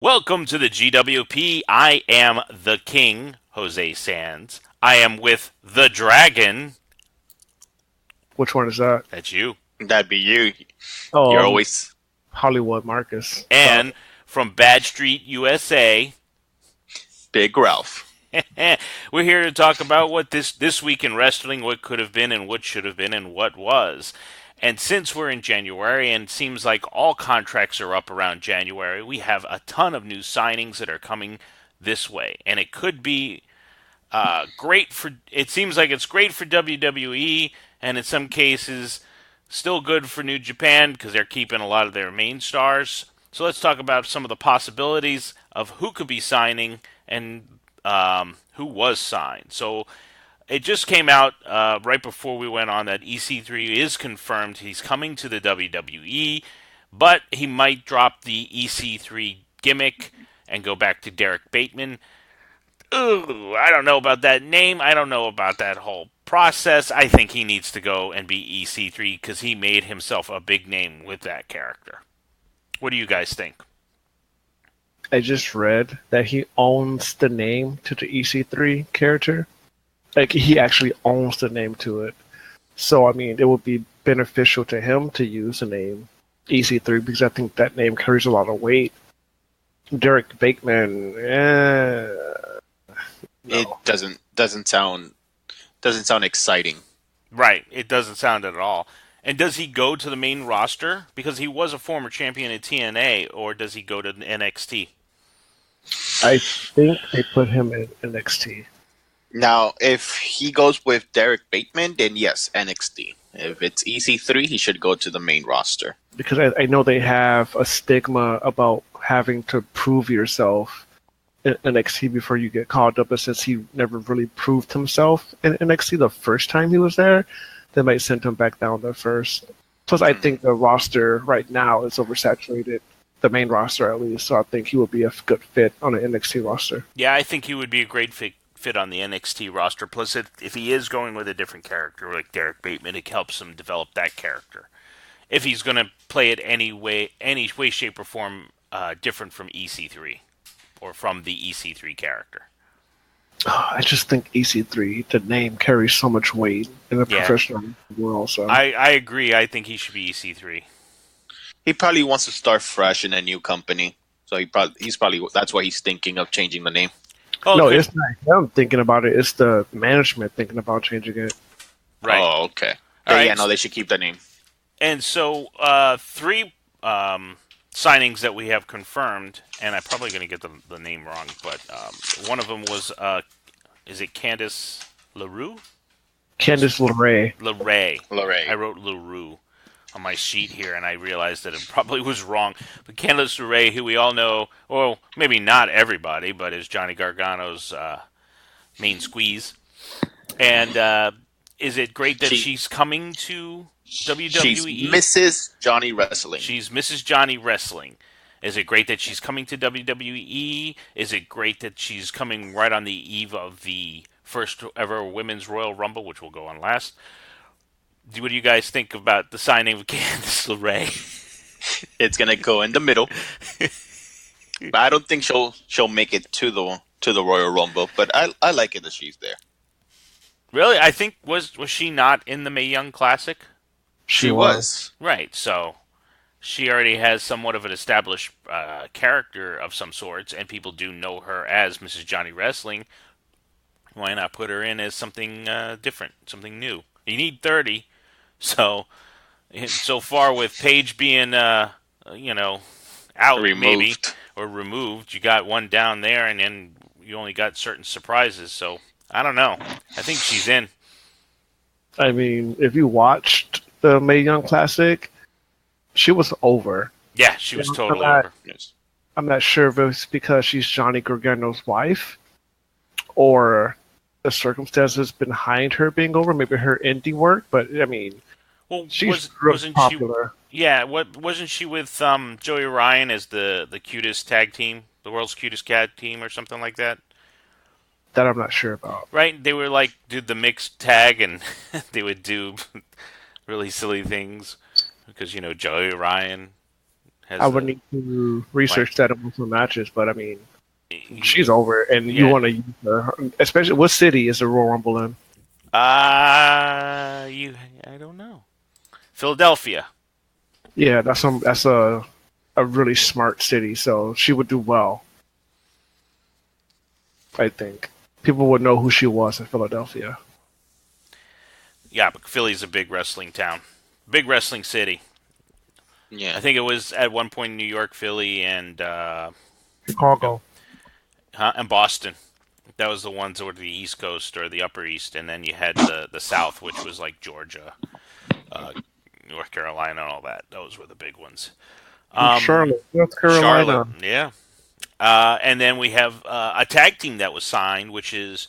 Welcome to the GWP. I am the King, Jose Sands. I am with the Dragon. Which one is that? That's you. That'd be you. Oh, You're always Hollywood Marcus. And from Bad Street, USA, Big Ralph. we're here to talk about what this week in wrestling, what could have been and what should have been and what was. And since we're in January and it seems like all contracts are up around January, we have a ton of new signings that are coming this way. And it could be great for, it seems like it's great for WWE and in some cases still good for New Japan because they're keeping a lot of their main stars. So let's talk about some of the possibilities of who could be signing and who was signed. So it just came out right before we went on that EC3 is confirmed. He's coming to the WWE, but he might drop the EC3 gimmick and go back to Derek Bateman. Ooh, I don't know about that name. I don't know about that whole process. I think he needs to go and be EC3 because he made himself a big name with that character. What do you guys think? I just read that he owns the name to the EC3 character. Like, he actually owns the name to it. So, I mean, it would be beneficial to him to use the name EC3 because I think that name carries a lot of weight. Derek Bateman, It doesn't sound exciting. Right, it doesn't sound it at all. And does he go to the main roster because he was a former champion in TNA, or does he go to NXT? I think they put him in NXT. Now, if he goes with Derek Bateman, then yes, NXT. If it's EC3, he should go to the main roster. Because I know they have a stigma about having to prove yourself in NXT before you get called up, but since he never really proved himself in NXT the first time he was there, they might send him back down there first. Plus, I think the roster right now is oversaturated, the main roster at least, so I think he would be a good fit on an NXT roster. Yeah, I think he would be a great fit on the NXT roster. Plus, if he is going with a different character like Derek Bateman, it helps him develop that character. If he's going to play it any way, shape, or form different from EC3 or from the EC3 character. I just think EC3, the name carries so much weight in the professional world. So I agree. I think he should be EC3. He probably wants to start fresh in a new company, so he's probably that's why he's thinking of changing the name. Oh, no, it's not him thinking about it. It's the management thinking about changing it. Right. Oh, okay. Right. Yeah, no, they should keep the name. And so, three signings that we have confirmed, and I'm probably going to get the name wrong, but one of them was, is it Candice LaRue? Candice LeRae. I wrote LaRue on my sheet here, and I realized that it probably was wrong. But Candice LeRae, who we all know, well, maybe not everybody, but is Johnny Gargano's main squeeze. And is it great that she's coming to WWE? She's Mrs. Johnny Wrestling. She's Mrs. Johnny Wrestling. Is it great that she's coming to WWE? Is it great that she's coming right on the eve of the first ever Women's Royal Rumble, which will go on last? What do you guys think about the signing of Candice LeRae? It's gonna go in the middle, but I don't think she'll make it to the Royal Rumble. But I like it that she's there. Really, I think was she not in the Mae Young Classic? She was. Right, so she already has somewhat of an established character of some sorts, and people do know her as Mrs. Johnny Wrestling. Why not put her in as something different, something new? You need 30. So far with Paige being, out removed. maybe, or removed, you got one down there, and then you only got certain surprises. So I don't know. I think she's in. I mean, if you watched the Mae Young Classic, she was over. Yeah, she was totally over. Yes. I'm not sure if it was because she's Johnny Gargano's wife or the circumstances behind her being over, maybe her indie work, but I mean, well, she's really popular. Wasn't she with Joey Ryan as the cutest tag team, the world's cutest cat team, or something like that? That I'm not sure about. Right? They were like, did the mixed tag, and they would do really silly things because Joey Ryan Has I would need to research that among some matches, but I mean, she's over, and you want to use her, especially what city is the Royal Rumble in? I don't know. Philadelphia. Yeah, that's a really smart city, so she would do well. I think people would know who she was in Philadelphia. Yeah, but Philly's a big wrestling town, big wrestling city. Yeah. I think it was at one point New York, Philly, and Chicago. And Boston. That was the ones that were the East Coast or the Upper East, and then you had the South, which was like Georgia, North Carolina, and all that. Those were the big ones. Charlotte, North Carolina. Charlotte, yeah. And then we have a tag team that was signed, which is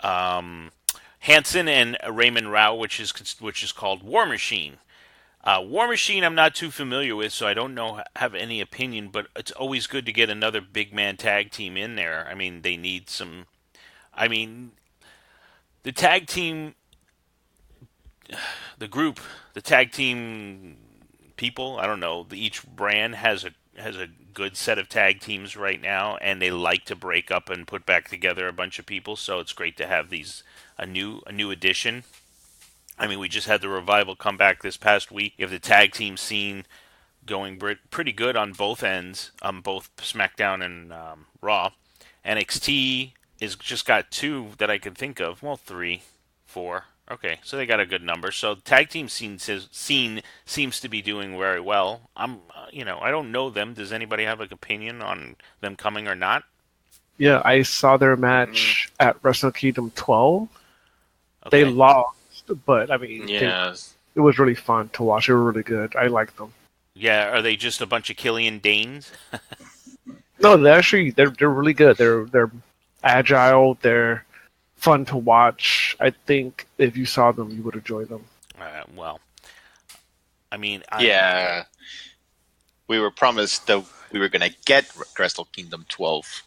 Hanson and Raymond Rao, which is called War Machine. War Machine, I'm not too familiar with, so I don't have any opinion. But it's always good to get another big man tag team in there. I mean, they need some. I mean, the tag team, the group, the tag team people. I don't know. Each brand has a good set of tag teams right now, and they like to break up and put back together a bunch of people. So it's great to have a new addition. I mean, we just had the Revival come back this past week. You have the tag team scene going pretty good on both ends, both SmackDown and Raw. NXT is just got 2 that I can think of. Well, 3, 4. Okay, so they got a good number. So tag team scene seems to be doing very well. I don't know them. Does anybody have an opinion on them coming or not? Yeah, I saw their match at Wrestle Kingdom 12. Okay. They lost, but I mean, Yes. it was really fun to watch. They were really good. I liked them. Yeah, are they just a bunch of Killian Danes? No, they're really good. They're agile. They're fun to watch. I think if you saw them, you would enjoy them. Well, I mean, Yeah. We were promised that we were going to get Wrestle Kingdom 12.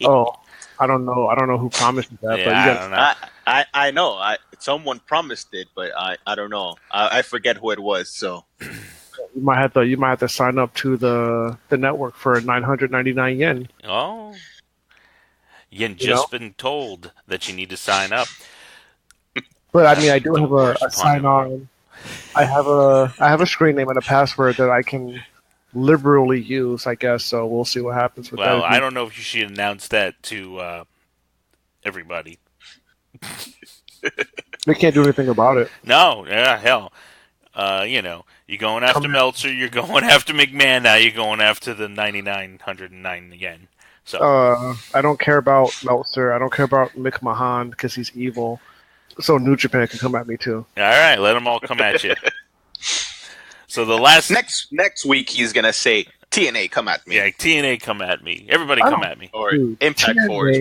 Oh, I don't know. I don't know who promised you that, Yeah, but I don't know. I know. Someone promised it, but I don't know. I forget who it was. So you might have to sign up to the network for 999 yen. Oh, you've just been told that you need to sign up. But I mean, I do have worst a pun sign on. I have a screen name and a password that I can liberally use, I guess. So we'll see what happens with that. Well, I don't know if you should announce that to everybody. They can't do anything about it. No, yeah, hell. You're going after Meltzer, you're going after McMahon, now you're going after the 9,909 again. So I don't care about Meltzer. I don't care about Mick Mahan because he's evil. So New Japan can come at me too. All right, let them all come at you. So the last next week he's gonna say TNA come at me. Yeah, TNA come at me. Everybody come at me. Or Dude, Impact TNA, Force,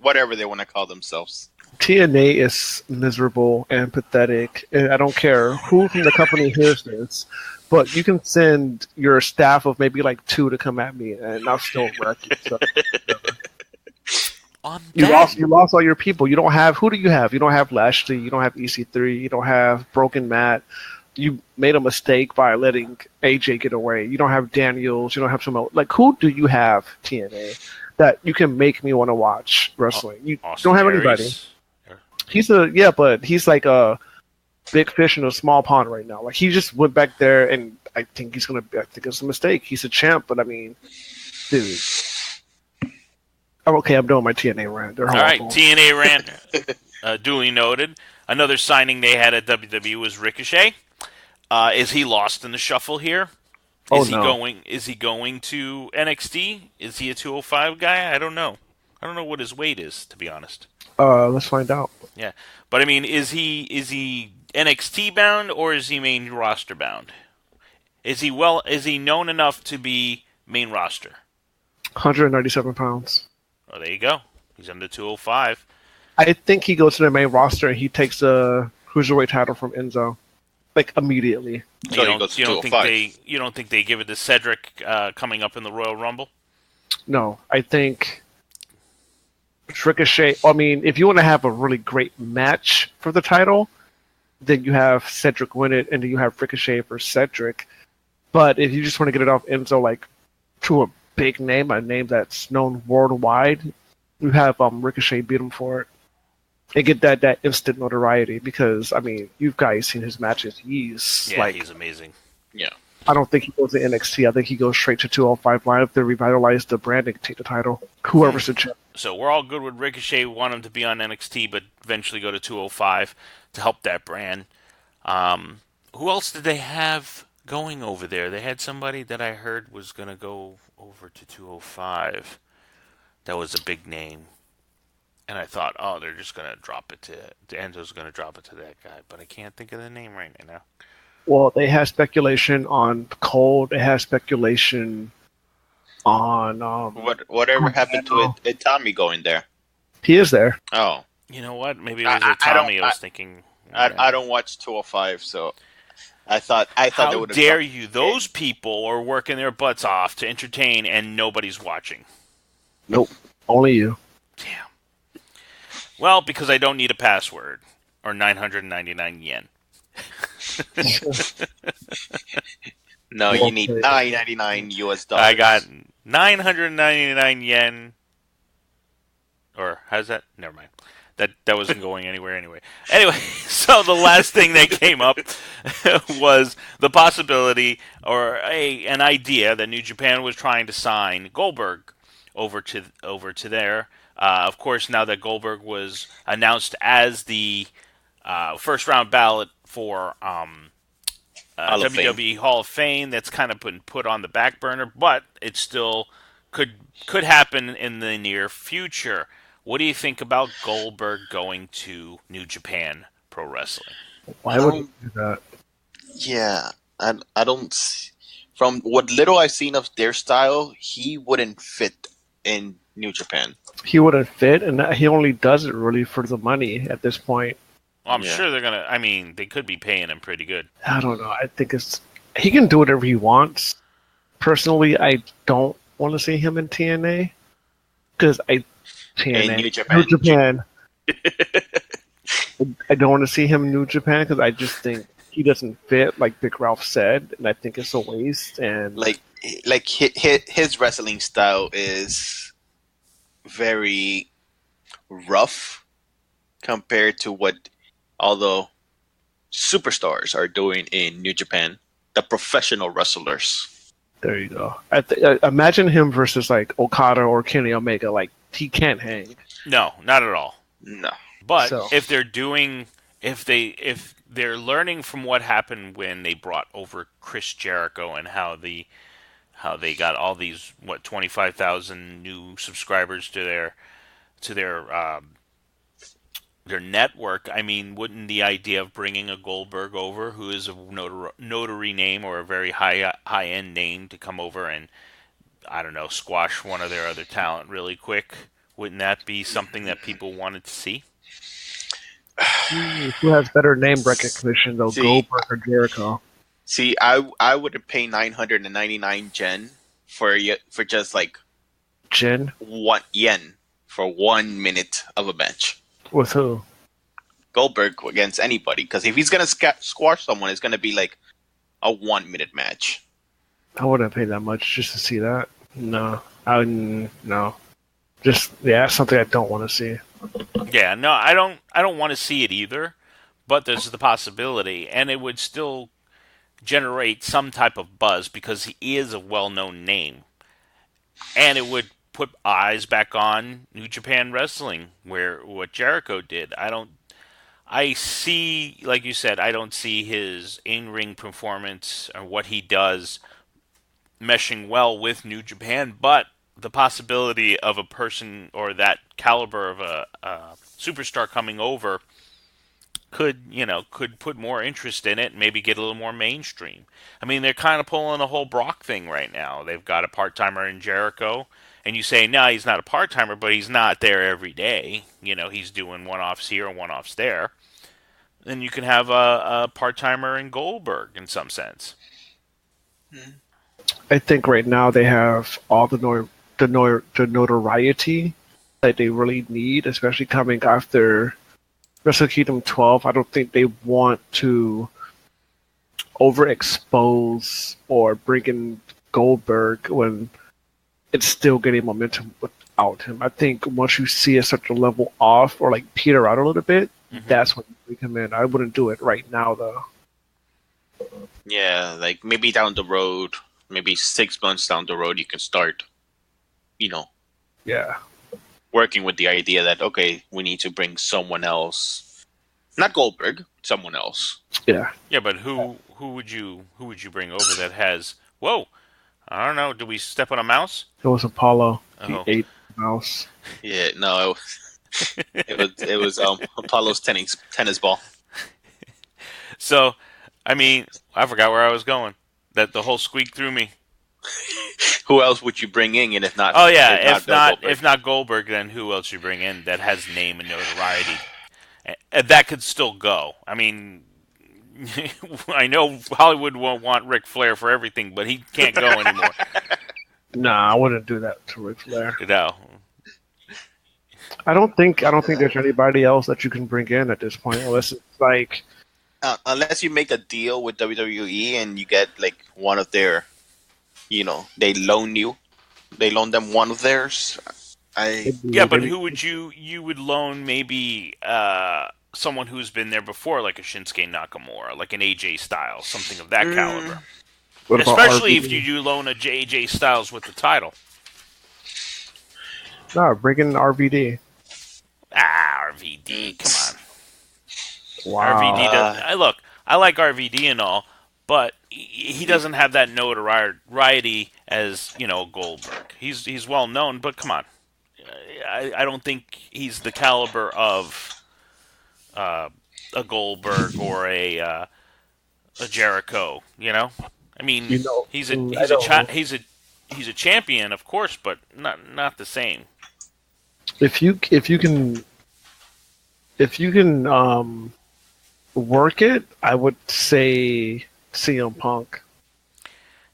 whatever they want to call themselves. TNA is miserable and pathetic, and I don't care who from the company hears this, but you can send your staff of maybe like 2 to come at me, and I'll still wreck you. So. You lost all your people. You don't have. Who do you have? You don't have Lashley. You don't have EC3. You don't have Broken Matt. You made a mistake by letting AJ get away. You don't have Daniels. You don't have someone like who do you have TNA that you can make me want to watch wrestling? You don't have anybody. But he's like a big fish in a small pond right now. Like he just went back there, and I think it's a mistake. He's a champ, but I mean, dude. Okay, I'm doing my TNA rant. All right, TNA rant. Duly noted. Another signing they had at WWE was Ricochet. Is he lost in the shuffle here? Is he going to NXT? Is he a 205 guy? I don't know. I don't know what his weight is, to be honest. Let's find out. Yeah, but I mean, is he NXT bound or is he main roster bound? Is he known enough to be main roster? 197 pounds. Oh, there you go. He's under 205. I think he goes to the main roster and he takes the cruiserweight title from Enzo, like immediately. So you don't think they give it to Cedric coming up in the Royal Rumble? No, I think Ricochet. I mean, if you want to have a really great match for the title, then you have Cedric win it, and then you have Ricochet for Cedric. But if you just want to get it off Enzo, like to a big name, a name that's known worldwide, you have Ricochet beat him for it and get that instant notoriety. Because I mean, you guys seen his matches. He's he's amazing. Yeah. I don't think he goes to NXT. I think he goes straight to 205 Live to revitalize the brand and take the title. Whoever's the champ. So we're all good with Ricochet. Want him to be on NXT, but eventually go to 205 to help that brand. Who else did they have going over there? They had somebody that I heard was going to go over to 205. That was a big name. And I thought, oh, they're just going to drop it to Enzo's going to drop it to that guy. But I can't think of the name right now. Well, they had speculation on Cole. They had speculation on... Whatever happened to it, Tommy going there? He is there. Oh. You know what? Maybe it was a Tommy I was thinking. I don't watch 205, so... I thought they would have. How dare you? Those people are working their butts off to entertain, and nobody's watching. Nope, only you. Damn. Well, because I don't need a password or 999 yen. No, you need $9.99 US. I got 999 yen. Or how's that? Never mind. That wasn't going anywhere anyway. Anyway, so the last thing that came up was the possibility or an idea that New Japan was trying to sign Goldberg over to there. Of course, now that Goldberg was announced as the first round ballot for WWE Hall of Fame, that's kind of been put on the back burner, but it still could happen in the near future. What do you think about Goldberg going to New Japan Pro Wrestling? Why would he do that? Yeah, I don't. From what little I've seen of their style, he wouldn't fit in New Japan. He wouldn't fit, and he only does it really for the money at this point. Well, I'm sure they're gonna. I mean, they could be paying him pretty good. I don't know. I think he can do whatever he wants. Personally, I don't want to see him in TNA because TNA. New Japan. I don't want to see him in New Japan because I just think he doesn't fit, like Big Ralph said, and I think it's a waste. And like his wrestling style is very rough compared to what all the superstars are doing in New Japan, the professional wrestlers. There you go. Imagine him versus like Okada or Kenny Omega. Like, he can't hang. No, not at all. No. But if they're learning from what happened when they brought over Chris Jericho and how they got all these 25,000 new subscribers to their network. I mean, wouldn't the idea of bringing a Goldberg over, who is a notary name or a very high end name, to come over and, I don't know, squash one of their other talent really quick? Wouldn't that be something that people wanted to see? Who has better name recognition, though, Goldberg or Jericho? See, I would pay 999 yen for just like yen for 1 minute of a match. With who? Goldberg against anybody, because if he's gonna squash someone, it's gonna be like a 1 minute match. I wouldn't pay that much just to see that. No, no. Just something I don't want to see. Yeah, no, I don't want to see it either, but there's the possibility, and it would still generate some type of buzz because he is a well-known name, and it would put eyes back on New Japan Wrestling, where what Jericho did. I see, like you said, I don't see his in-ring performance or what he does meshing well with New Japan, but the possibility of a person or that caliber of a superstar coming over could put more interest in it and maybe get a little more mainstream. I mean, they're kind of pulling the whole Brock thing right now. They've got a part-timer in Jericho, and you say, no, he's not a part-timer, but he's not there every day. He's doing one-offs here and one-offs there. Then you can have a part-timer in Goldberg in some sense. I think right now they have all the notoriety that they really need, especially coming after Wrestle Kingdom 12. I don't think they want to overexpose or bring in Goldberg when it's still getting momentum without him. I think once you see it start to level off or like peter out a little bit, that's when you bring him in. I wouldn't do it right now though. Yeah, like maybe down the road, maybe 6 months down the road, you can start, Yeah. working with the idea that, okay, we need to bring someone else, not Goldberg, someone else. Yeah. Yeah, but who would you bring over that has? Whoa, I don't know. Did we step on a mouse? It was Apollo. He Oh. ate the mouse. Yeah, no, it was Apollo's tennis ball. So, I mean, I forgot where I was going. That the whole squeak threw me. Who else would you bring in? And if not, Oh yeah, Goldberg? if not Goldberg, then who else you bring in that has name and notoriety? That could still go. I mean, I know Hollywood won't want Ric Flair for everything, but he can't go anymore. Nah, I wouldn't do that to Ric Flair. No. I don't think there's anybody else that you can bring in at this point, unless it's like Unless you make a deal with WWE and you get like one of their, they loan them one of theirs. Yeah, but who would you would loan? Maybe someone who's been there before, like a Shinsuke Nakamura, like an AJ Styles, something of that caliber. What about Especially RVD? if you do loan a AJ Styles with the title. No, bring in RVD. RVD, come on. Wow. RVD does. Look, I like RVD and all, but he doesn't have that notoriety as Goldberg. He's well known, but come on, I don't think he's the caliber of a Goldberg or a Jericho. I mean, he's a champion, of course, but not the same. If you can work it, I would say CM Punk.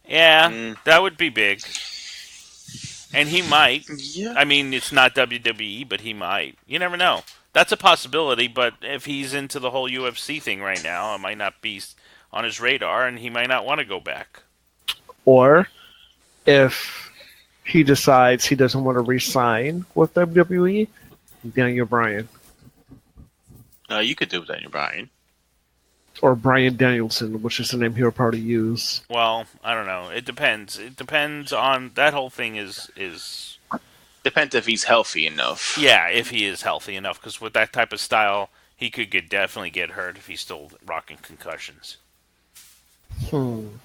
Yeah, that would be big. And he might. Yeah. I mean, it's not WWE, but he might. You never know. That's a possibility, but if he's into the whole UFC thing right now, it might not be on his radar, and he might not want to go back. Or if he decides he doesn't want to re-sign with WWE, Daniel Bryan. You could do Daniel Bryan. Or Bryan Danielson, which is the name he'll probably use. Well, I don't know. It depends. It depends on that whole thing. Is Depends if he's healthy enough. Yeah, if he is healthy enough, because with that type of style, he could definitely get hurt if he's still rocking concussions. And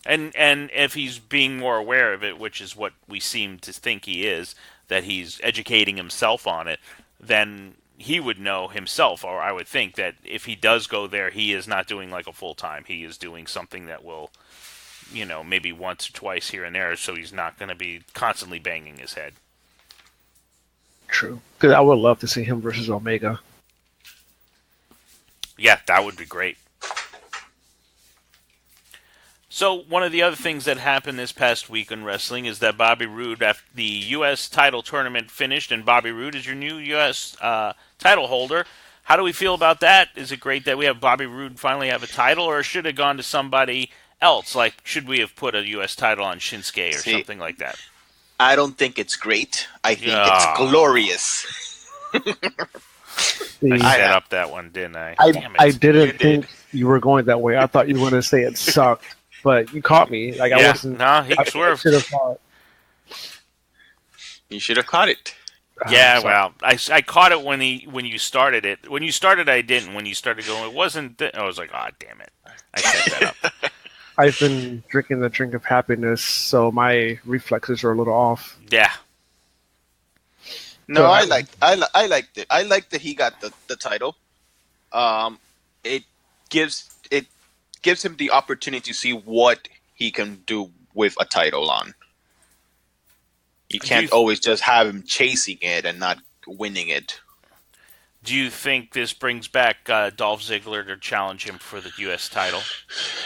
if he's being more aware of it, which is what we seem to think he is, that he's educating himself on it, then he would know himself, or I would think that if he does go there, he is not doing like a full time. He is doing something that will, maybe once or twice here and there, so he's not going to be constantly banging his head. True. Because I would love to see him versus Omega. Yeah, that would be great. So, one of the other things that happened this past week in wrestling is that Bobby Roode, after the U.S. title tournament finished, and Bobby Roode is your new U.S. Title holder. How do we feel about that? Is it great that we have Bobby Roode finally have a title, or should it have gone to somebody else? Like, should we have put a U.S. title on Shinsuke or something like that? I don't think it's great. I think it's glorious. I set up that one, didn't I? Damn it. I didn't think you were going that way. I thought you were going to say it sucked. But you caught me. Like I wasn't. No, he swerved. You should have caught it. Yeah, well, I caught it when you started it. When you started, I didn't. When you started going, it wasn't. I was like, oh, damn it! I set that up. I've been drinking the drink of happiness, so my reflexes are a little off. Yeah. No, I liked it. I liked that he got the title. It gives him the opportunity to see what he can do with a title on. You can't always just have him chasing it and not winning it. Do you think this brings back Dolph Ziggler to challenge him for the U.S. title?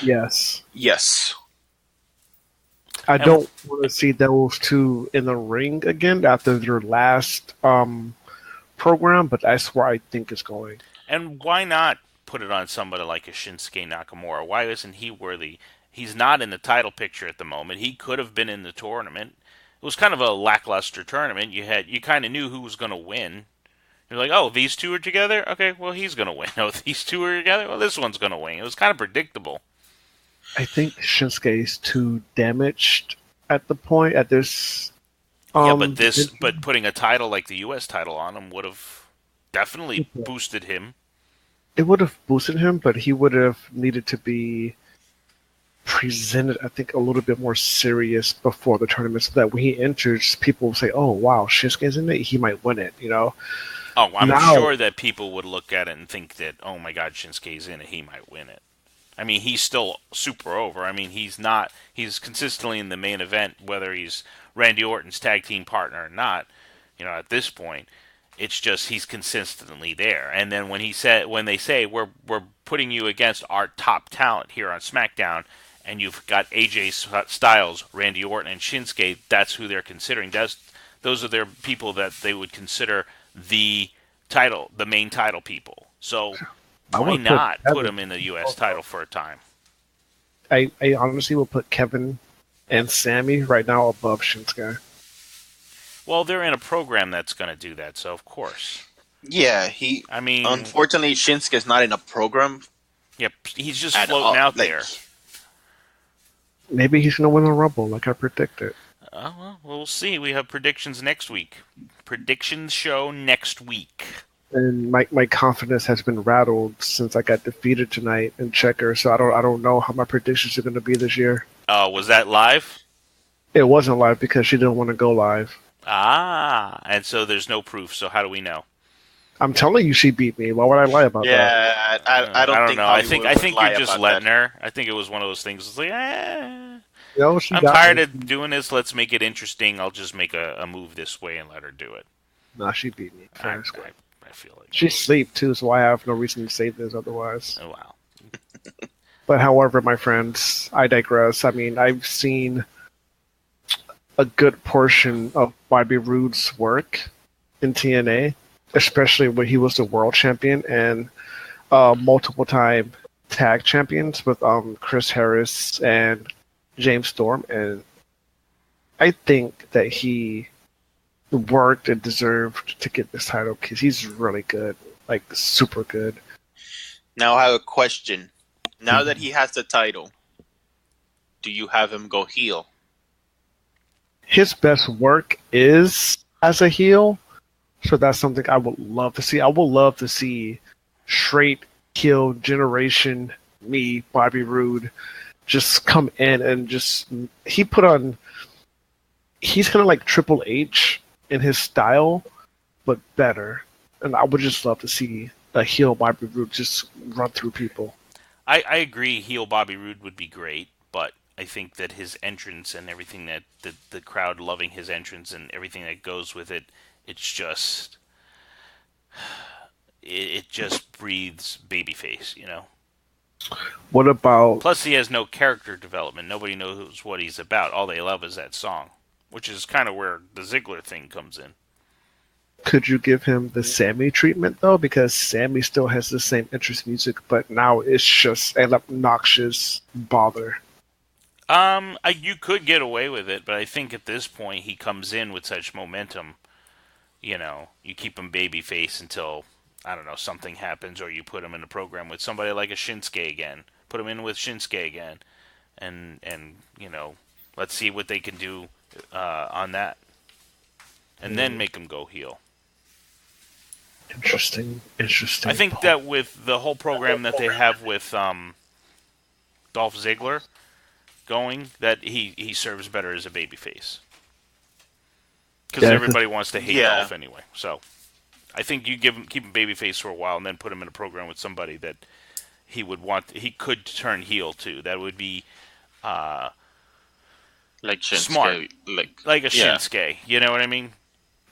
Yes. Yes. I don't want to see those two in the ring again after their last program, but that's where I think it's going. And why not put it on somebody like a Shinsuke Nakamura? Why isn't he worthy? He's not in the title picture at the moment. He could have been in the tournament. It was kind of a lackluster tournament. You kind of knew who was going to win. You're like, oh, these two are together? Okay, well, he's going to win. Oh, these two are together? Well, this one's going to win. It was kind of predictable. I think Shinsuke is too damaged at this. Yeah, but putting a title like the U.S. title on him would have definitely boosted him. It would have boosted him, but he would have needed to be presented, I think, a little bit more serious before the tournament, so that when he enters, people will say, "Oh, wow, Shinsuke's in it. He might win it." Oh, I'm sure that people would look at it and think that, oh my God, Shinsuke's in it. He might win it. I mean, he's still super over. I mean, he's consistently in the main event, whether he's Randy Orton's tag team partner or not. At this point, it's just he's consistently there. And then when they say we're putting you against our top talent here on SmackDown, and you've got AJ Styles, Randy Orton, and Shinsuke, that's who they're considering. Those are their people that they would consider the main title people. So why not put him in the U.S. title for a time? I honestly will put Kevin and Sammy right now above Shinsuke. Well, they're in a program that's going to do that, so of course. Yeah, unfortunately, Shinsuke's not in a program. Yep, he's just floating out there. Maybe he's going to win the Rumble, like I predicted. Well, we'll see. We have predictions next week. Predictions show next week. And my confidence has been rattled since I got defeated tonight in Checker, so I don't know how my predictions are going to be this year. Was that live? It wasn't live because she didn't want to go live. And so there's no proof. So how do we know? I'm telling you, she beat me. Why would I lie about that? Yeah, I don't know. I think you're just letting her. I think it was one of those things. It's like, I'm tired of doing this. Let's make it interesting. I'll just make a move this way and let her do it. Nah, she beat me. I feel like she's asleep too, so I have no reason to say this otherwise. Oh wow. But however, my friends, I digress. I mean, I've seen a good portion of Bobby Roode's work in TNA, especially when he was the world champion and multiple time tag champions with Chris Harris and James Storm, and I think that he worked and deserved to get this title because he's really good, like super good. Now I have a question. Now that he has the title, do you have him go heel? His best work is as a heel, so that's something I would love to see. I would love to see straight heel generation me, Bobby Roode, just come in and he's kind of like Triple H in his style, but better. And I would just love to see a heel Bobby Roode just run through people. I agree heel Bobby Roode would be great, but I think that his entrance and everything that the crowd loving his entrance and everything that goes with it, it's just it just breathes babyface, What about... Plus he has no character development. Nobody knows what he's about. All they love is that song, which is kind of where the Ziggler thing comes in. Could you give him the Sammy treatment, though? Because Sammy still has the same interest music, but now it's just an obnoxious bother. You could get away with it, but I think at this point he comes in with such momentum. You keep him babyface until, I don't know, something happens, or you put him in a program with somebody like a Shinsuke again. Put him in with Shinsuke again, and let's see what they can do on that, and then make him go heel. Interesting. I think that with the whole program that they have with Dolph Ziggler going, that he serves better as a babyface. Because everybody wants to hate Dolph anyway. So I think you keep him babyface for a while and then put him in a program with somebody that he could turn heel to. That would be like Shinsuke, smart. Like a Shinsuke. You know what I mean?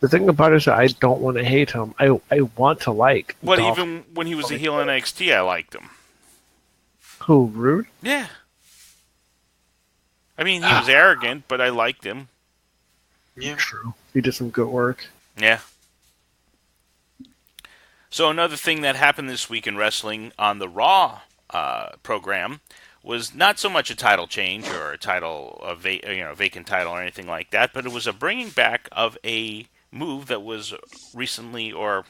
The thing about it is that I don't want to hate him. I want to like But Dolph. even when he was a heel in NXT, I liked him. Who, Rude? Yeah. I mean, he was arrogant, but I liked him. Yeah. True. He did some good work. Yeah. So another thing that happened this week in wrestling on the Raw program was not so much a title change or a title, vacant title or anything like that, but it was a bringing back of a move that was recently, or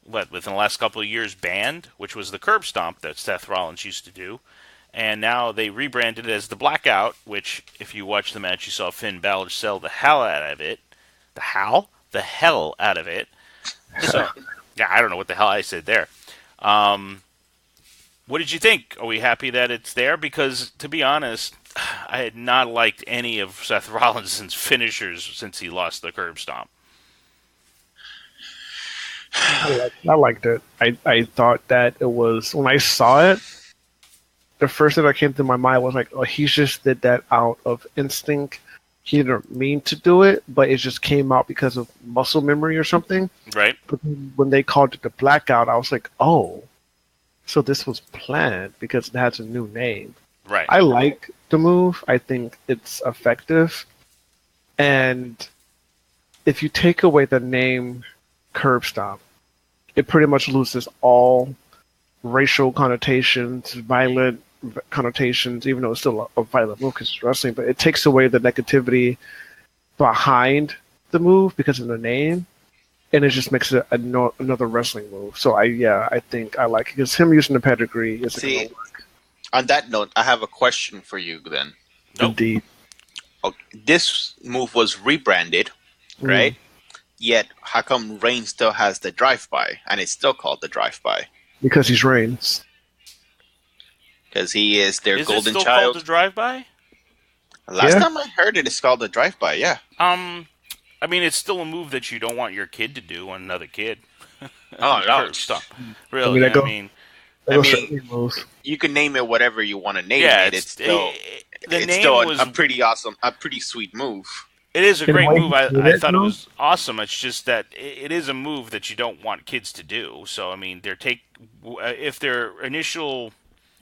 within the last couple of years, banned, which was the curb stomp that Seth Rollins used to do. And now they rebranded it as the Blackout, which, if you watch the match, you saw Finn Balor sell the hell out of it. The hell out of it. So, yeah, I don't know what the hell I said there. What did you think? Are we happy that it's there? Because, to be honest, I had not liked any of Seth Rollins' finishers since he lost the curb stomp. I liked it. I thought that it was, when I saw it, the first thing that came to my mind was like, oh, he just did that out of instinct. He didn't mean to do it, but it just came out because of muscle memory or something. Right. But when they called it the Blackout, I was like, oh, so this was planned because it has a new name. Right. I like the move. I think it's effective. And if you take away the name Curb Stomp, it pretty much loses all racial connotations, violent connotations, even though it's still a violent move because it's wrestling, but it takes away the negativity behind the move because of the name, and it just makes it another wrestling move. So I think I like it because him using the pedigree is going to work. On that note, I have a question for you then. Nope. Indeed. Okay, this move was rebranded, right? Yet, how come Reigns still has the drive-by, and it's still called the drive-by? Because he's Reigns. Because he is their Is golden it still child. called the drive-by? Last time I heard it, it's called the drive-by. Yeah. I mean, it's still a move that you don't want your kid to do on another kid. Oh no! Curb stomp. Really? I mean, you can name it whatever you want to name it. It's still a pretty awesome, a pretty sweet move. It is a great move. I thought it was awesome. It's just that it is a move that you don't want kids to do. So, I mean, if their initial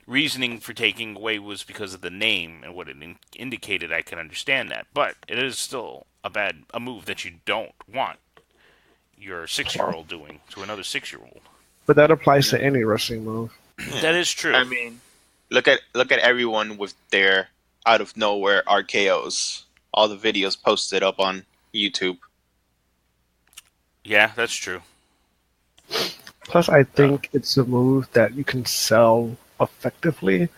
reasoning for taking away was because of the name and what it indicated, I can understand that. But it is still a move that you don't want your 6-year-old doing to another 6-year-old. But that applies to any wrestling move. That is true. I mean, look at everyone with their out of nowhere RKOs. All the videos posted up on YouTube. Yeah, that's true. Plus, I think it's a move that you can sell effectively.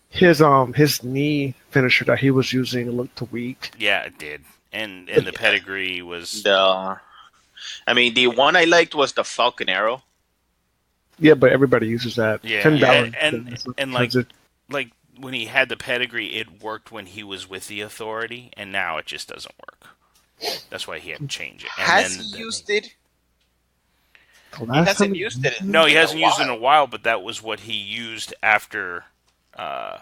His knee finisher that he was using looked weak. Yeah, it did, and the pedigree was the one I liked was the Falcon Arrow. Yeah, but everybody uses that. Yeah, and like when he had the pedigree, it worked when he was with the Authority, and now it just doesn't work. That's why he had to change it. Has he used it? He hasn't used it. No, he hasn't used it in a while. But that was what he used after that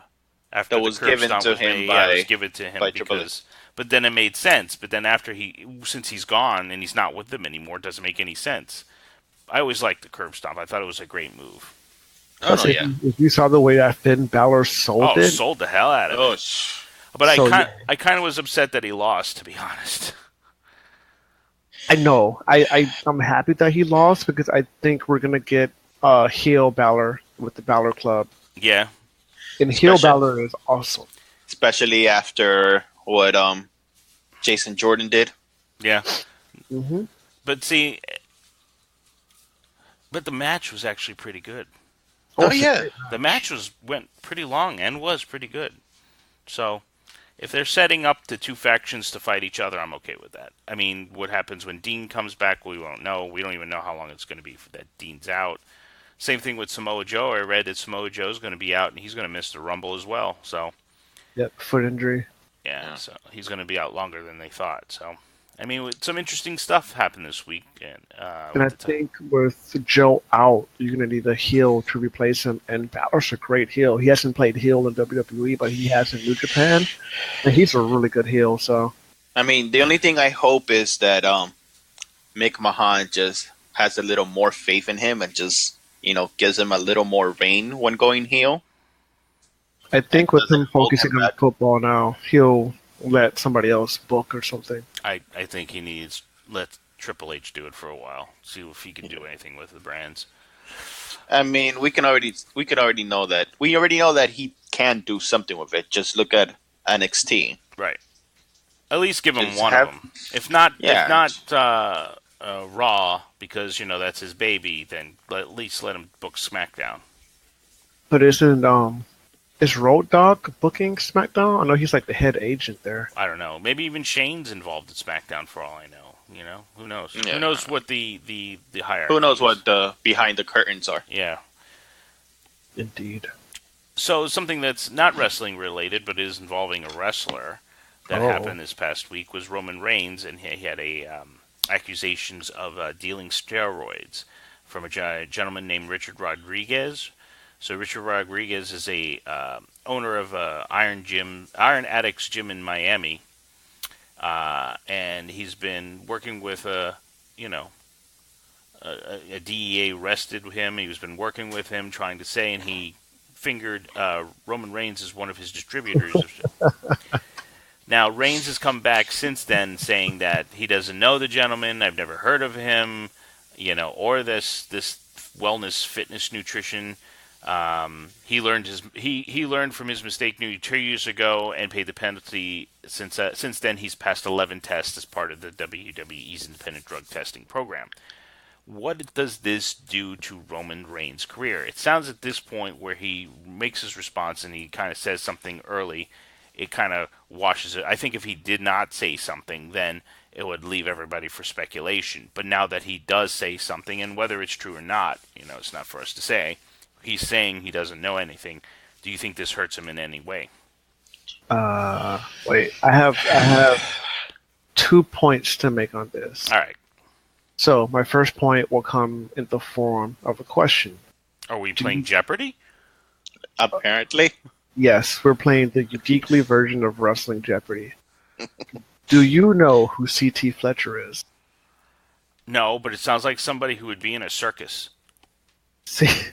the was curb given stomp to was him made. by, it was given to him because. But then it made sense. But then since he's gone and he's not with them anymore, it doesn't make any sense. I always liked the curb stomp. I thought it was a great move. If you saw the way that Finn Balor sold it, sold the hell out of it. But I kind of was upset that he lost, to be honest. I know. I'm happy that he lost because I think we're gonna get heel Balor with the Balor Club. Yeah, and heel Balor is awesome, especially after what Jason Jordan did. Yeah. Mm-hmm. But see, the match was actually pretty good. Oh yeah, the match went pretty long and was pretty good. So, if they're setting up the two factions to fight each other, I'm okay with that. I mean, what happens when Dean comes back, we won't know. We don't even know how long it's going to be that Dean's out. Same thing with Samoa Joe. I read that Samoa Joe's going to be out, and he's going to miss the Rumble as well. So, yep, foot injury. Yeah, so he's going to be out longer than they thought. So, I mean, some interesting stuff happened this week. And I think with Joe out, you're going to need a heel to replace him. And Balor's a great heel. He hasn't played heel in WWE, but he has in New Japan. And he's a really good heel. So, I mean, the only thing I hope is that Mick Mahan just has a little more faith in him and just, gives him a little more reign when going heel. I think with him focusing on football now, he'll let somebody else book or something. I think he needs let Triple H do it for a while. See if he can do anything with the brands. I mean, we already know that he can do something with it. Just look at NXT. Right. At least give him Just one have, of them. If not yeah. Raw, because that's his baby, then at least let him book SmackDown. But is Road Dogg booking SmackDown? I know he's like the head agent there. I don't know. Maybe even Shane's involved in SmackDown for all I know. Who knows? Yeah. Who knows what the hierarchy Who knows is? what the behind the curtains are? Yeah. Indeed. So something that's not wrestling related, but is involving a wrestler that happened this past week was Roman Reigns, and he had accusations of dealing steroids from a gentleman named Richard Rodriguez. So Richard Rodriguez is a owner of Iron Addicts Gym in Miami, and he's been working with a DEA arrested him. He's been working with him, trying to say, and he fingered Roman Reigns as one of his distributors. Now, Reigns has come back since then saying that he doesn't know the gentleman. I've never heard of him, or this wellness, fitness, nutrition. He learned from his mistake nearly 2 years ago and paid the penalty. Since then, he's passed 11 tests as part of the WWE's independent drug testing program. What does this do to Roman Reigns' career? It sounds at this point where he makes his response and he kind of says something early, it kind of washes it. I think if he did not say something, then it would leave everybody for speculation. But now that he does say something, and whether it's true or not, it's not for us to say, he's saying he doesn't know anything. Do you think this hurts him in any way? Wait, I have 2 points to make on this. All right. So my first point will come in the form of a question. Are we playing Jeopardy? Apparently. Yes, we're playing the geekly version of Wrestling Jeopardy. Do you know who C.T. Fletcher is? No, but it sounds like somebody who would be in a circus. C.T.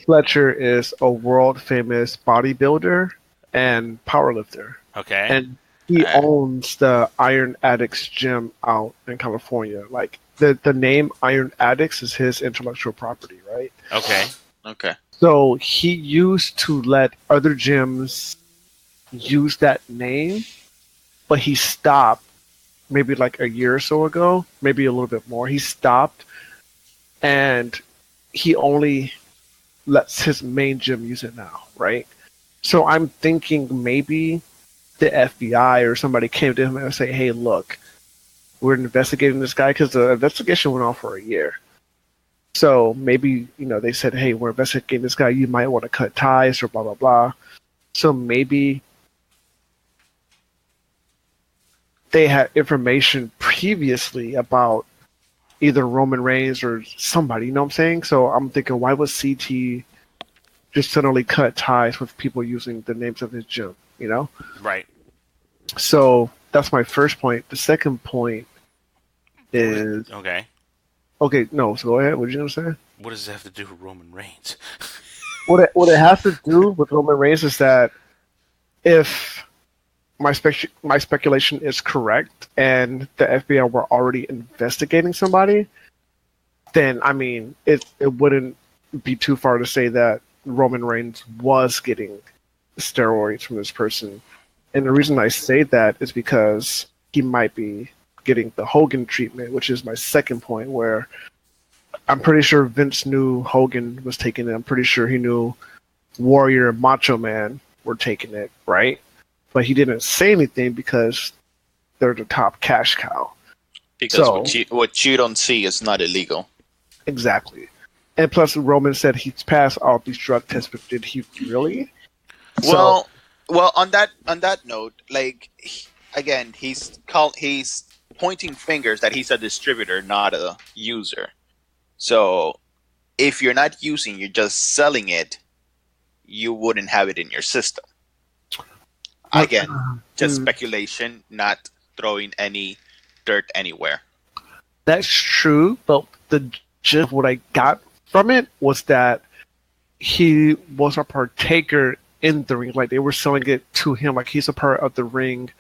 Fletcher is a world-famous bodybuilder and powerlifter. Okay. And he owns the Iron Addicts Gym out in California. Like, the name Iron Addicts is his intellectual property, right? Okay. Okay. So he used to let other gyms use that name, but he stopped maybe like a year or so ago, maybe a little bit more. He stopped, and he only lets his main gym use it now, right? So I'm thinking maybe the FBI or somebody came to him and say, hey, look, we're investigating this guy, because the investigation went on for a year. So maybe, they said, hey, we're investigating this guy. You might want to cut ties or blah, blah, blah. So maybe they had information previously about either Roman Reigns or somebody, you know what I'm saying? So I'm thinking, why would CT just suddenly cut ties with people using the names of his gym, Right. So that's my first point. The second point is... Okay, no, so go ahead. What did you going to say? What does it have to do with Roman Reigns? What it has to do with Roman Reigns is that if my speculation is correct and the FBI were already investigating somebody, then, I mean, it wouldn't be too far to say that Roman Reigns was getting steroids from this person. And the reason I say that is because he might be getting the Hogan treatment, which is my second point, where I'm pretty sure Vince knew Hogan was taking it. I'm pretty sure he knew Warrior and Macho Man were taking it, right? But he didn't say anything because they're the top cash cow. Because what you don't see is not illegal. Exactly. And plus, Roman said he's passed all these drug tests, but did he really? Well, on that note, like, again, he's pointing fingers that he's a distributor, not a user. So if you're not using, you're just selling it, you wouldn't have it in your system. Again, just speculation, not throwing any dirt anywhere. That's true, but the gist of what I got from it was that he was a partaker in the ring. Like, they were selling it to him, like he's a part of the ring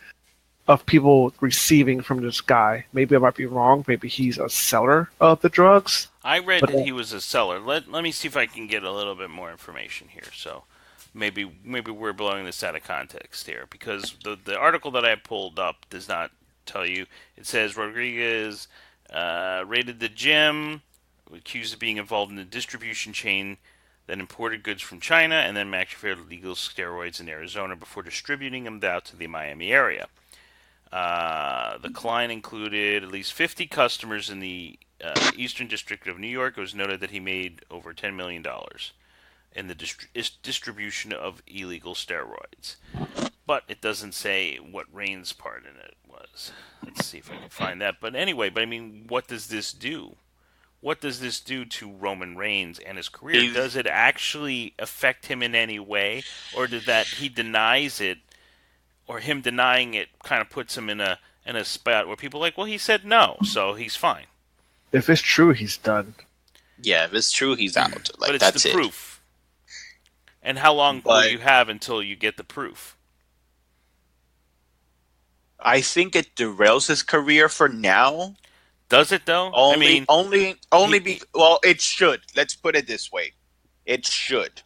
of people receiving from this guy. Maybe I might be wrong. Maybe he's a seller of the drugs. I read But that he was a seller. Let me see if I can get a little bit more information here. So maybe we're blowing this out of context here because the article that I pulled up does not tell you. It says Rodriguez raided the gym, accused of being involved in the distribution chain that imported goods from China and then manufactured legal steroids in Arizona before distributing them out to the Miami area. The client included at least 50 customers in the Eastern District of New York. It was noted that he made over $10 million in the distribution of illegal steroids. But it doesn't say what Reigns' part in it was. Let's see if I can find that. But anyway, I mean, what does this do? What does this do to Roman Reigns and his career? Does it actually affect him in any way? Or did that he denies it, or him denying it kind of puts him in a spot where people are like, well, he said no, so he's fine. If it's true, he's done. Yeah, if it's true, he's out. Like, but it's that's the it. proof. And how long will you have until you get the proof? I think it derails his career for now. Does it though? Only well, it should. Let's put it this way. It should.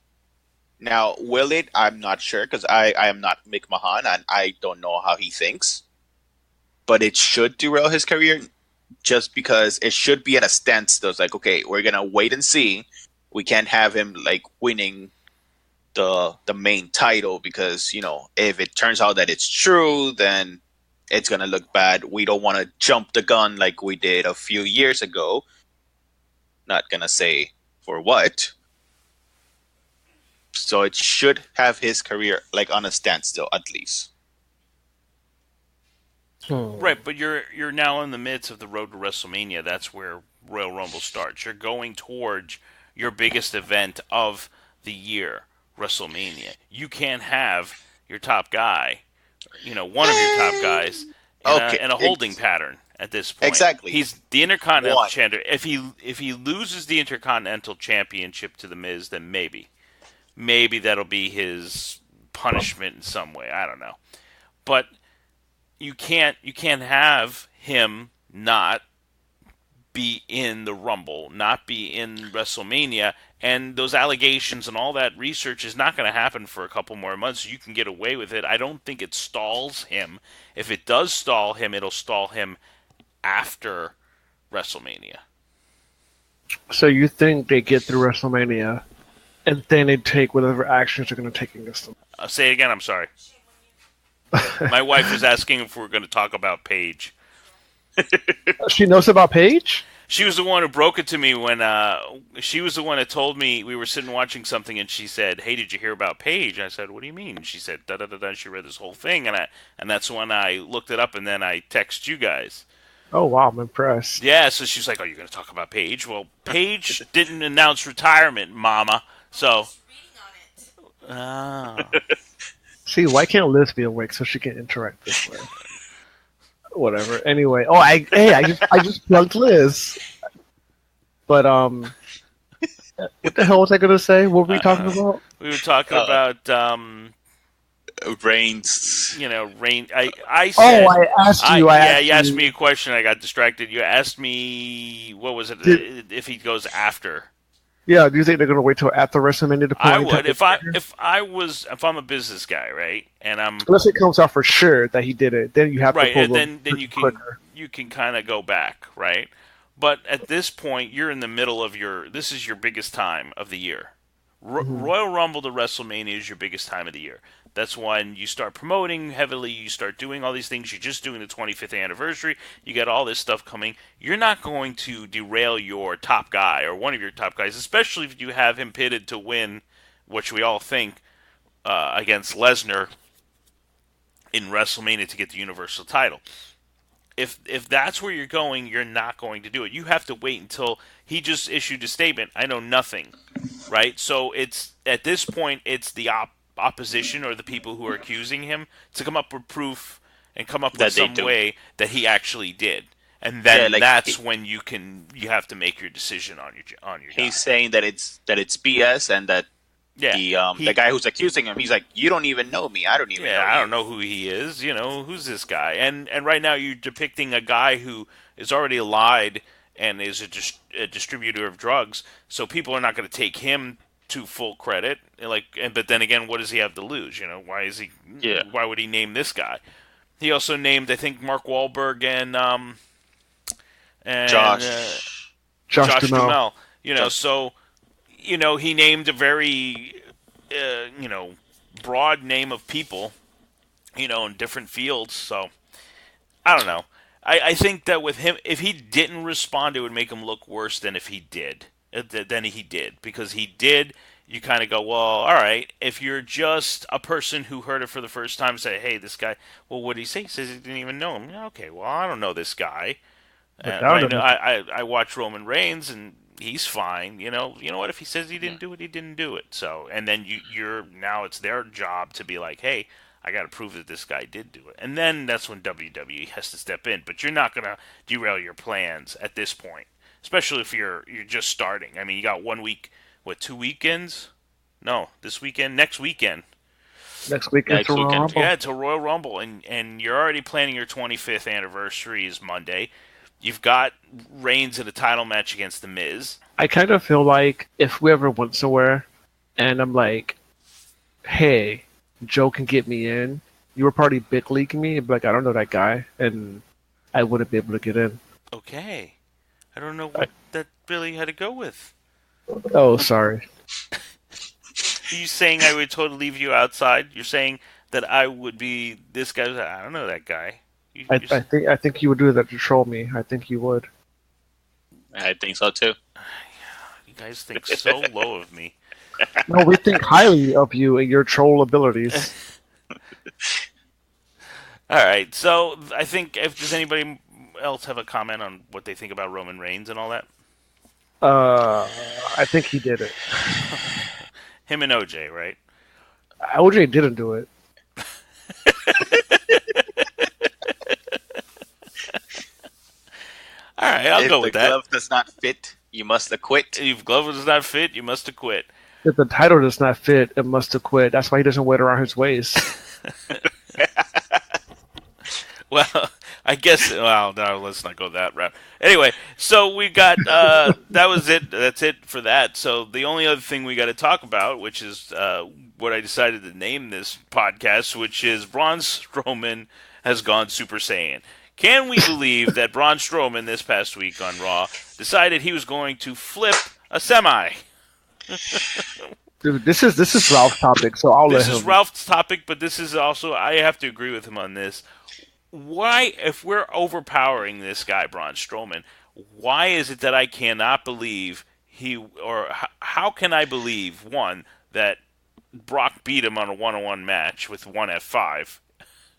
Now, will it? I'm not sure because I am not Mick Mahan and I don't know how he thinks. But it should derail his career just because it should be at a standstill. It's like, okay, we're going to wait and see. We can't have him like winning the main title because, you know, if it turns out that it's true, then it's going to look bad. We don't want to jump the gun like we did a few years ago. Not going to say for what. So it should have his career like on a standstill at least. Right, but you're now in the midst of the road to WrestleMania. That's where Royal Rumble starts. You're going towards your biggest event of the year, WrestleMania. You can't have your top guy, you know, one of your top guys, in a holding pattern at this point. Exactly. He's the Intercontinental Champion. If he loses the Intercontinental Championship to The Miz, then maybe that'll be his punishment in some way. I don't know, but you can't have him not be in the Rumble, not be in WrestleMania, and those allegations and all that research is not going to happen for a couple more months. You can get away with it. I don't think it stalls him. If it does stall him, it'll stall him after WrestleMania. So you think they get through WrestleMania, and then they take whatever actions they're going to take against them? Say it again. I'm sorry. My wife was asking if we're going to talk about Paige. She knows about Paige? She was the one who broke it to me when she was the one that told me we were sitting watching something, and she said, "Hey, did you hear about Paige?" I said, "What do you mean?" And she said, "Da da da da." She read this whole thing, and that's when I looked it up, and then I text you guys. Oh wow, I'm impressed. Yeah, so she's like, "Oh, you're going to talk about Paige?" Well, Paige didn't announce retirement, Mama. So. See, why can't Liz be awake so she can interact this way? Whatever. Anyway, I just plugged Liz. But what the hell was I gonna say? What were we talking about? We were talking about Reigns. You know, Reigns. I said. Oh, I asked you. You asked me a question. I got distracted. You asked me what was it? If he goes after. Yeah, do you think they're going to wait till after WrestleMania to put I would if I'm a business guy, right? And unless it comes out for sure that he did it, then you have right, to pull and then you can kind of go back, right? But at this point, you're in the middle of this is your biggest time of the year. Royal Rumble to WrestleMania is your biggest time of the year. That's when you start promoting heavily. You start doing all these things. You're just doing the 25th anniversary. You got all this stuff coming. You're not going to derail your top guy or one of your top guys, especially if you have him pitted to win, which we all think, against Lesnar in WrestleMania to get the Universal title. If that's where you're going, you're not going to do it. You have to wait until he just issued a statement. I know nothing, right? So it's at this point, it's the opposition or the people who are accusing him to come up with proof and come up with some way that he actually did, and then that's when you have to make your decision on your. He's saying that it's BS and that Yeah, The guy who's accusing him, he's like, you don't even know me. I don't even know I you. don't know who he is. Who's this guy? And right now you're depicting a guy who is already lied and is a distributor of drugs. So people are not going to take him to full credit. But then again, what does he have to lose? Why is he? Yeah. Why would he name this guy? He also named, I think, Mark Wahlberg and Josh Josh Duhamel. Duhamel. Josh- So he named a very broad name of people, in different fields. So I don't know. I think that with him, if he didn't respond, it would make him look worse than if he did. Than he did, because he did. You kind of go, well, all right. If you're just a person who heard it for the first time, say, hey, this guy. Well, what did he say? He says he didn't even know him. Yeah, okay, well, I don't know this guy. Without him, I watch Roman Reigns and he's fine. You know what? If he says he didn't do it, he didn't do it. So, and then you're now it's their job to be like, hey, I got to prove that this guy did do it. And then that's when WWE has to step in. But you're not gonna derail your plans at this point, especially if you're just starting. I mean, you got 1 week, 2 weekends? No, this weekend, next weekend. next week Next it's Royal weekend. Rumble. Yeah, it's a Royal Rumble, and you're already planning your 25th anniversary is Monday. You've got Reigns in a title match against The Miz. I kind of feel like if we ever went somewhere, and I'm like, hey, Joe can get me in, you were probably big leaguing me, and be like, I don't know that guy, and I wouldn't be able to get in. Okay. I don't know what that really had to go with. Oh, sorry. Are you saying I would totally leave you outside? You're saying that I would be this guy? I don't know that guy. I think you would do that to troll me. I think you would. I think so too. You guys think so low of me. No, we think highly of you and your troll abilities. All right. So I think does anybody else have a comment on what they think about Roman Reigns and all that? I think he did it. Him and OJ, right? OJ didn't do it. All right, I'll go with If the that. glove does not fit, you must acquit. If glove does not fit, you must acquit. If the title does not fit, it must have quit. That's why he doesn't wear it around his waist. Well, I guess. Well, no, let's not go that route. Anyway, so we got that was it. That's it for that. So the only other thing we got to talk about, which is what I decided to name this podcast, which is Braun Strowman has gone Super Saiyan. Can we believe that Braun Strowman this past week on Raw decided he was going to flip a semi? Dude, this is Ralph's topic, so I'll let This him. is Ralph's topic, but this is also I have to agree with him on this. Why, if we're overpowering this guy Braun Strowman, why is it that I cannot believe how can I believe one that Brock beat him on a one-on-one match with one F5,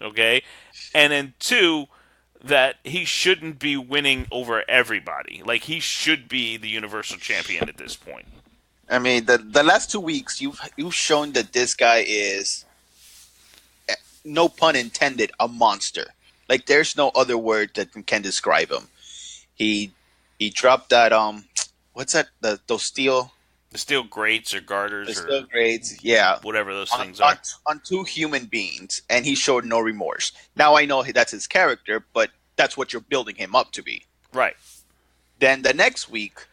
okay, and then two that he shouldn't be winning over everybody, like he should be the Universal Champion at this point. I mean, the last 2 weeks, you've shown that this guy is, no pun intended, a monster. Like, there's no other word that can describe him. He dropped that what's that? Those steel The steel grates or garters the or steel grades, yeah, whatever those things are. on two human beings, and he showed no remorse. Now I know that's his character, but that's what you're building him up to be. Right. Then the next week,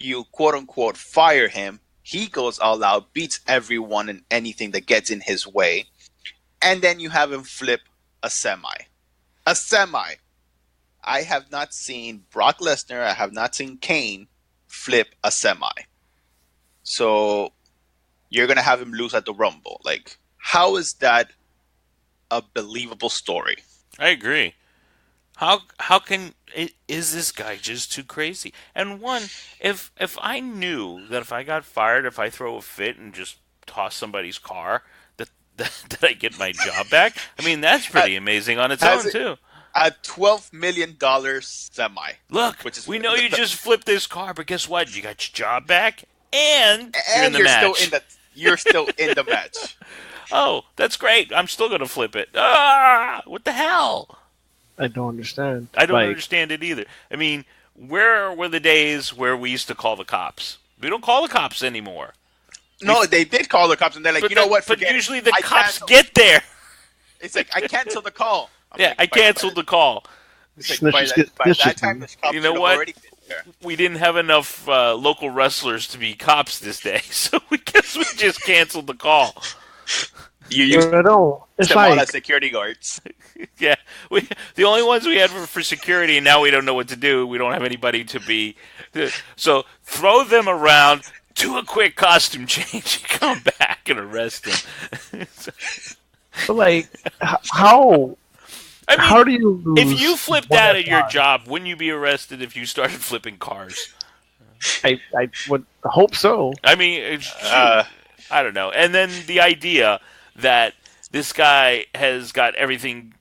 you quote unquote fire him. He goes all out, beats everyone and anything that gets in his way, and then you have him flip a semi. A semi. I have not seen Brock Lesnar, I have not seen Kane flip a semi. So you're going to have him lose at the Rumble. Like, how is that a believable story? I agree. How is this guy just too crazy? And one, if I knew that if I got fired, if I throw a fit and just toss somebody's car, that I get my job back. I mean, that's pretty amazing on its own too. A $12 million semi. Look, we know you just flipped this car, but guess what? You got your job back, and you're in the match. You're still in the match. Oh, that's great. I'm still going to flip it. Ah, what the hell? I don't understand. I don't understand it either. I mean, where were the days where we used to call the cops? We don't call the cops anymore. No, they did call the cops, and they're like, you know what? But Forget it. usually the I cops canceled. get there. It's like I canceled the call. I'm Yeah, like, I canceled the call. It's like, Snitches get by that stitches, time, man. the cops You know should have what? already been there. We didn't have enough local wrestlers to be cops this day, so we guess we just canceled the call. You used I don't. It's them all as like security guards. Yeah, the only ones we had for security, and now we don't know what to do. We don't have anybody to be. So throw them around, do a quick costume change, come back and arrest them. like how I mean, how do you lose if you flipped one out at your F5? job, wouldn't you be arrested if you started flipping cars? I would hope so. I mean, shoot, I don't know. And then the idea that this guy has got everything,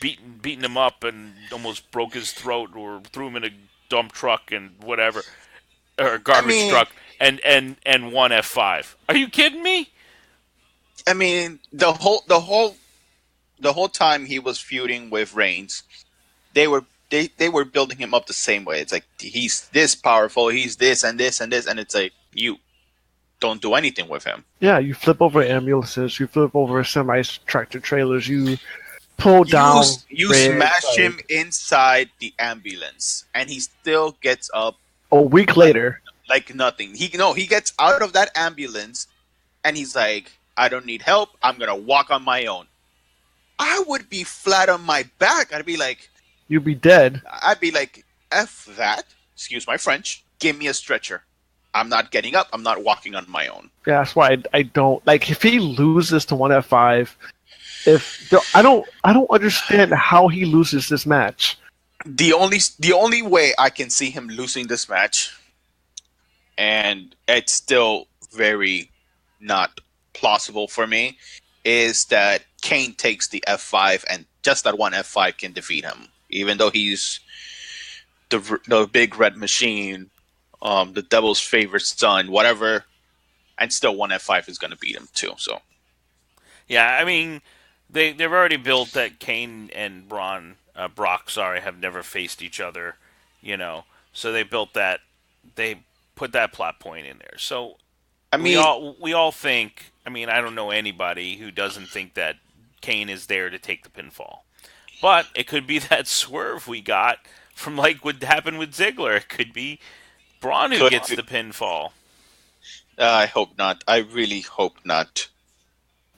beaten him up and almost broke his throat or threw him in a dump truck and whatever, or a garbage truck, and won F5. Are you kidding me? I mean, the whole time he was feuding with Reigns, they were building him up the same way. It's like he's this powerful, he's this and this and this, and it's like you don't do anything with him. Yeah, you flip over ambulances, you flip over semi-tractor trailers, you pull down. You rigs, smash him inside the ambulance, and he still gets up a week later. like nothing. He gets out of that ambulance, and he's like, I don't need help. I'm gonna walk on my own. I would be flat on my back. I'd be like, F that. Excuse my French. Give me a stretcher. I'm not getting up. I'm not walking on my own. Yeah, that's why I don't like if he loses to one F5. I don't understand how he loses this match. The only way I can see him losing this match, and it's still very not plausible for me, is that Kane takes the F5 and just that one F5 can defeat him, even though he's the big red machine, the devil's favorite son, whatever, and still one F5 is going to beat him too. So Yeah, I mean, they've already built that Kane and Brock, have never faced each other, So they built that. They put that plot point in there. So I mean, we all think. I mean, I don't know anybody who doesn't think that Kane is there to take the pinfall, but it could be that swerve we got from like what happened with Ziggler. It could be Braun who gets the pinfall. I hope not. I really hope not.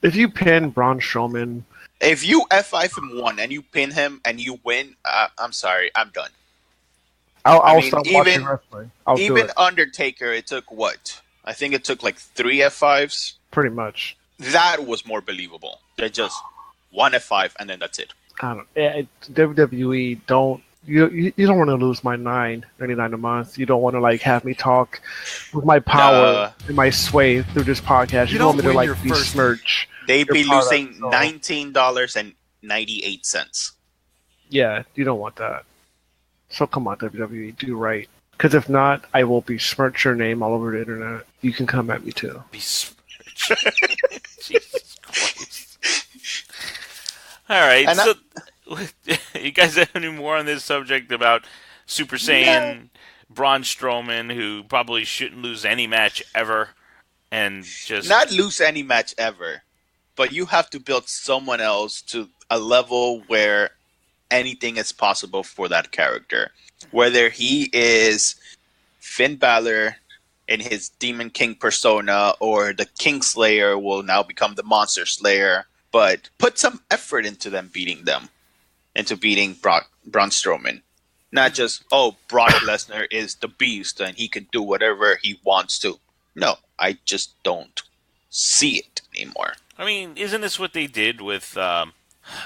If you pin Braun Strowman, If you F5 him one and you pin him and you win, I'm sorry, I'm done. I'll stop watching wrestling. I'll do Even it. Undertaker, it took what? I think it took like 3 F5s. Pretty much. That was more believable. They just one F5 and then that's it. I don't. WWE don't. You don't want to lose my $9.99 a month. You don't want to like have me talk with my power and my sway through this podcast. You don't want me to like besmirch. They'd be product, losing so. $19.98. Yeah, you don't want that. So come on, WWE, do right. Because if not, I will besmirch your name all over the internet. You can come at me too. Jesus Christ. All right, And so you guys have any more on this subject about Super Saiyan Braun Strowman, who probably shouldn't lose any match ever, and just Not lose any match ever, but you have to build someone else to a level where anything is possible for that character. Whether he is Finn Balor in his Demon King persona, or the Kingslayer will now become the Monster Slayer, but put some effort into beating Braun Strowman. Not just, Brock Lesnar is the beast and he can do whatever he wants to. No, I just don't see it anymore. I mean, isn't this what they did with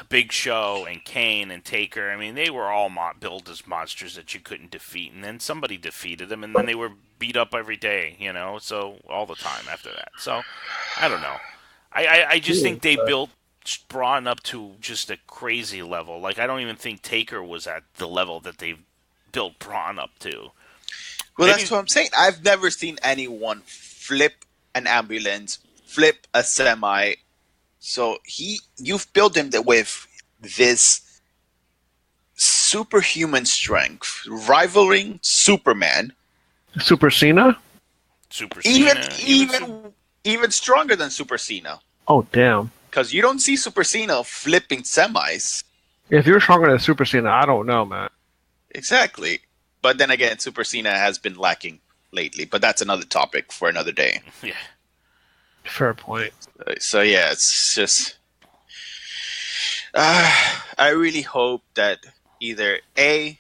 Big Show and Kane and Taker? I mean, they were all built as monsters that you couldn't defeat, and then somebody defeated them, and then they were beat up every day, so all the time after that. So, I don't know. I just think they built Braun up to just a crazy level. Like, I don't even think Taker was at the level that they've built Braun up to. Well, that's what I'm saying. I've never seen anyone flip an ambulance, flip a semi. So you've built him with this superhuman strength, rivaling Superman. Super Cena? Super Even Cena, even stronger than Super Cena. Oh damn! Because you don't see Super Cena flipping semis. If you're stronger than Super Cena, I don't know, man. Exactly. But then again, Super Cena has been lacking lately. But that's another topic for another day. yeah. Fair point. So yeah, it's just. I really hope that either A,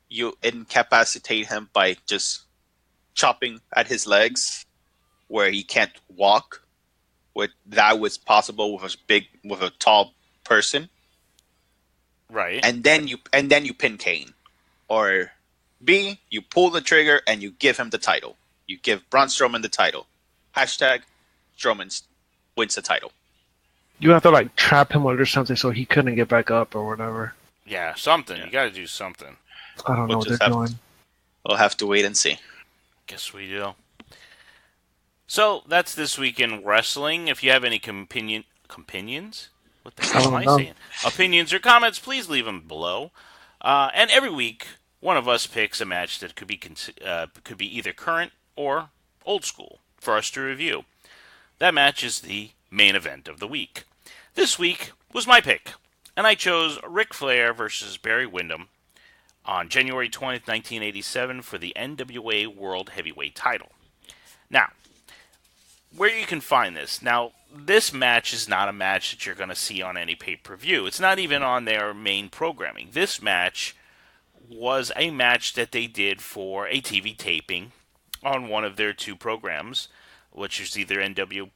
you incapacitate him by just chopping at his legs where he can't walk. That was possible with a tall person, Right. and then you pin Kane, or B, you pull the trigger and you give him the title. You give Braun Strowman the title. Hashtag Strowman wins the title. You have to like trap him under something so he couldn't get back up or whatever. Yeah, something. Yeah. You got to do something. I don't know what they're doing. We'll have to wait and see. Guess we do. So that's this week in wrestling. If you have any opinions, what the hell am I saying? Opinions or comments, please leave them below. And every week, one of us picks a match that could be either current or old school for us to review. That match is the main event of the week. This week was my pick, and I chose Ric Flair versus Barry Windham on January 20th, 1987 for the NWA World Heavyweight title. Now, where you can find this. Now, this match is not a match that you're going to see on any pay-per-view. It's not even on their main programming. This match was a match that they did for a TV taping on one of their two programs, which is either NWA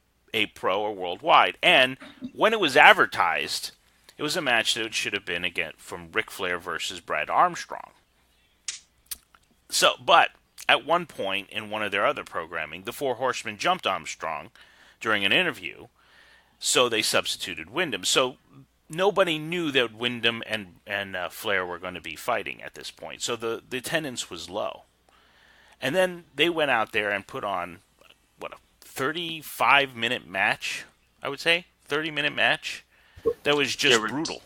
Pro or Worldwide. And when it was advertised, it was a match that should have been, again, from Ric Flair versus Brad Armstrong. But at one point in one of their other programming, the Four Horsemen jumped Armstrong during an interview, so they substituted Windham. So nobody knew that Windham and Flair were going to be fighting at this point. So the attendance was low. And then they went out there and put on, a 35-minute match, I would say? 30-minute match? That was just brutal.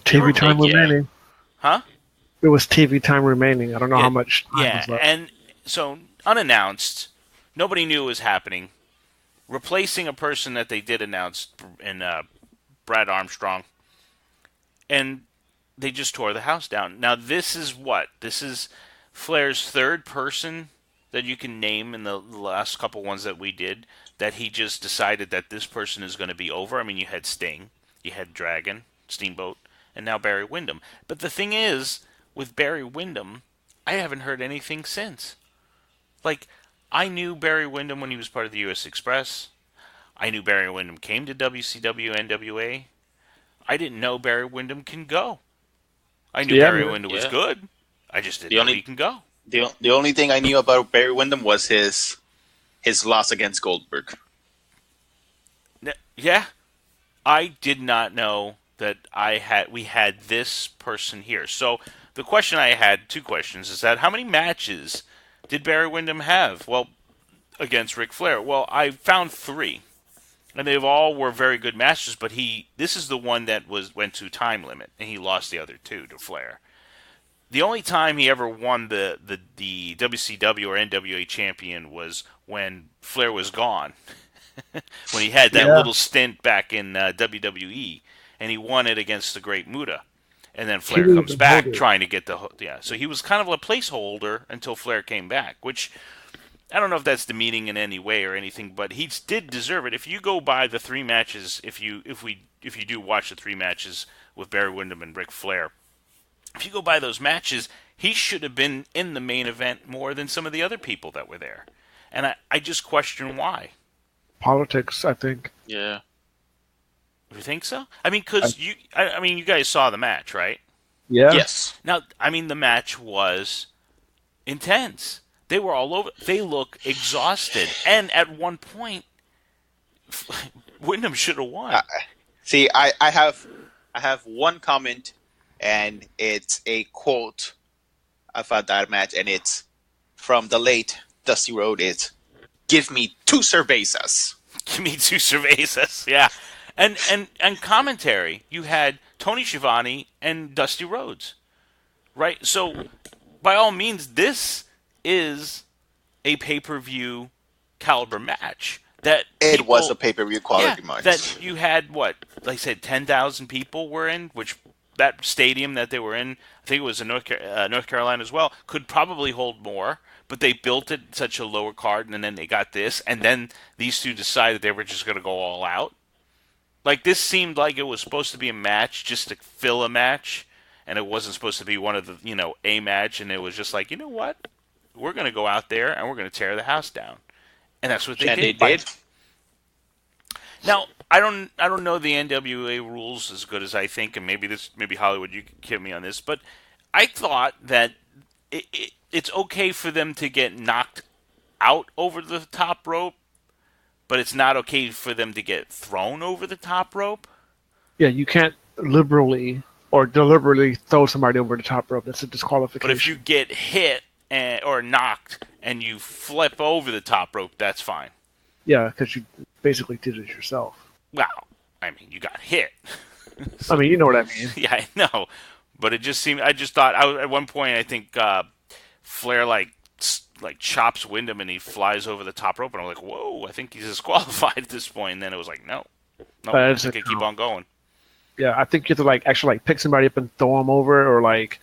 TV time remaining. Huh? It was TV time remaining. I don't know how much time was left. And so unannounced, nobody knew it was happening. Replacing a person that they did announce in Brad Armstrong, and they just tore the house down. Now this is what? This is Flair's third person that you can name in the last couple ones that we did that he just decided that this person is going to be over. I mean, you had Sting, you had Dragon, Steamboat, and now Barry Windham. But the thing is, with Barry Windham, I haven't heard anything since. Like, I knew Barry Windham when he was part of the U.S. Express. I knew Barry Windham came to WCW, NWA. I didn't know Barry Windham can go. I knew Barry Windham was good. I just didn't know he can go. The only thing I knew about Barry Windham was his loss against Goldberg. Yeah. I did not know that we had this person here. So the question I had, two questions, is that how many matches did Barry Windham have? Well, against Ric Flair. Well, I found 3. And they all were very good matches, but this is the one that went to time limit, and he lost the other 2 to Flair. The only time he ever won the WCW or NWA champion was when Flair was gone. When he had that little stint back in WWE, and he won it against the Great Muta. And then Flair comes back trying to get so he was kind of a placeholder until Flair came back, which I don't know if that's demeaning in any way or anything, but he did deserve it. If you go by the 3 matches, if you do watch the 3 matches with Barry Windham and Ric Flair, if you go by those matches, he should have been in the main event more than some of the other people that were there. And I just question why. Politics, I think. Yeah. You think so? I mean, because you guys saw the match, right? Yeah. Yes. Now, I mean, the match was intense. They were all over. They look exhausted, and at one point, Windham should have won. See, I have one comment, and it's a quote about that match, and it's from the late Dusty Rhodes. It's, "Give me 2 cervezas." Give me 2 cervezas. Yeah. And commentary, you had Tony Schiavone and Dusty Rhodes, right? So, by all means, this is a pay-per-view caliber match that It was a people, pay-per-view yeah, quality that match. you had what, like I said, 10,000 people were in, which that stadium that they were in, I think it was in North Carolina as well, could probably hold more. But they built it such a lower card, and then they got this, and then these two decided they were just going to go all out. Like this seemed like it was supposed to be a match just to fill a match, and it wasn't supposed to be one of the a match, and it was just like what, we're going to go out there and we're going to tear the house down, and that's what they And they did. did. Now, I don't know the NWA rules as good as I think, and maybe Hollywood, you could kill me on this, but I thought that it's okay for them to get knocked out over the top rope, but it's not okay for them to get thrown over the top rope. Yeah, you can't liberally or deliberately throw somebody over the top rope. That's a But if you disqualification. get hit or knocked and you flip over the top rope, that's fine. Yeah, because you basically did it yourself. Well, I mean, you got hit. I mean, you know what I mean. Yeah, I know. But it just seemed. I just thought. At one point, I think Flair like chops Windham and he flies over the top rope, and I'm like, whoa! I think he's disqualified at this point. And then it was like, no, But I it's think I keep on going. yeah, I think you have to like actually like pick somebody up and throw them over, or like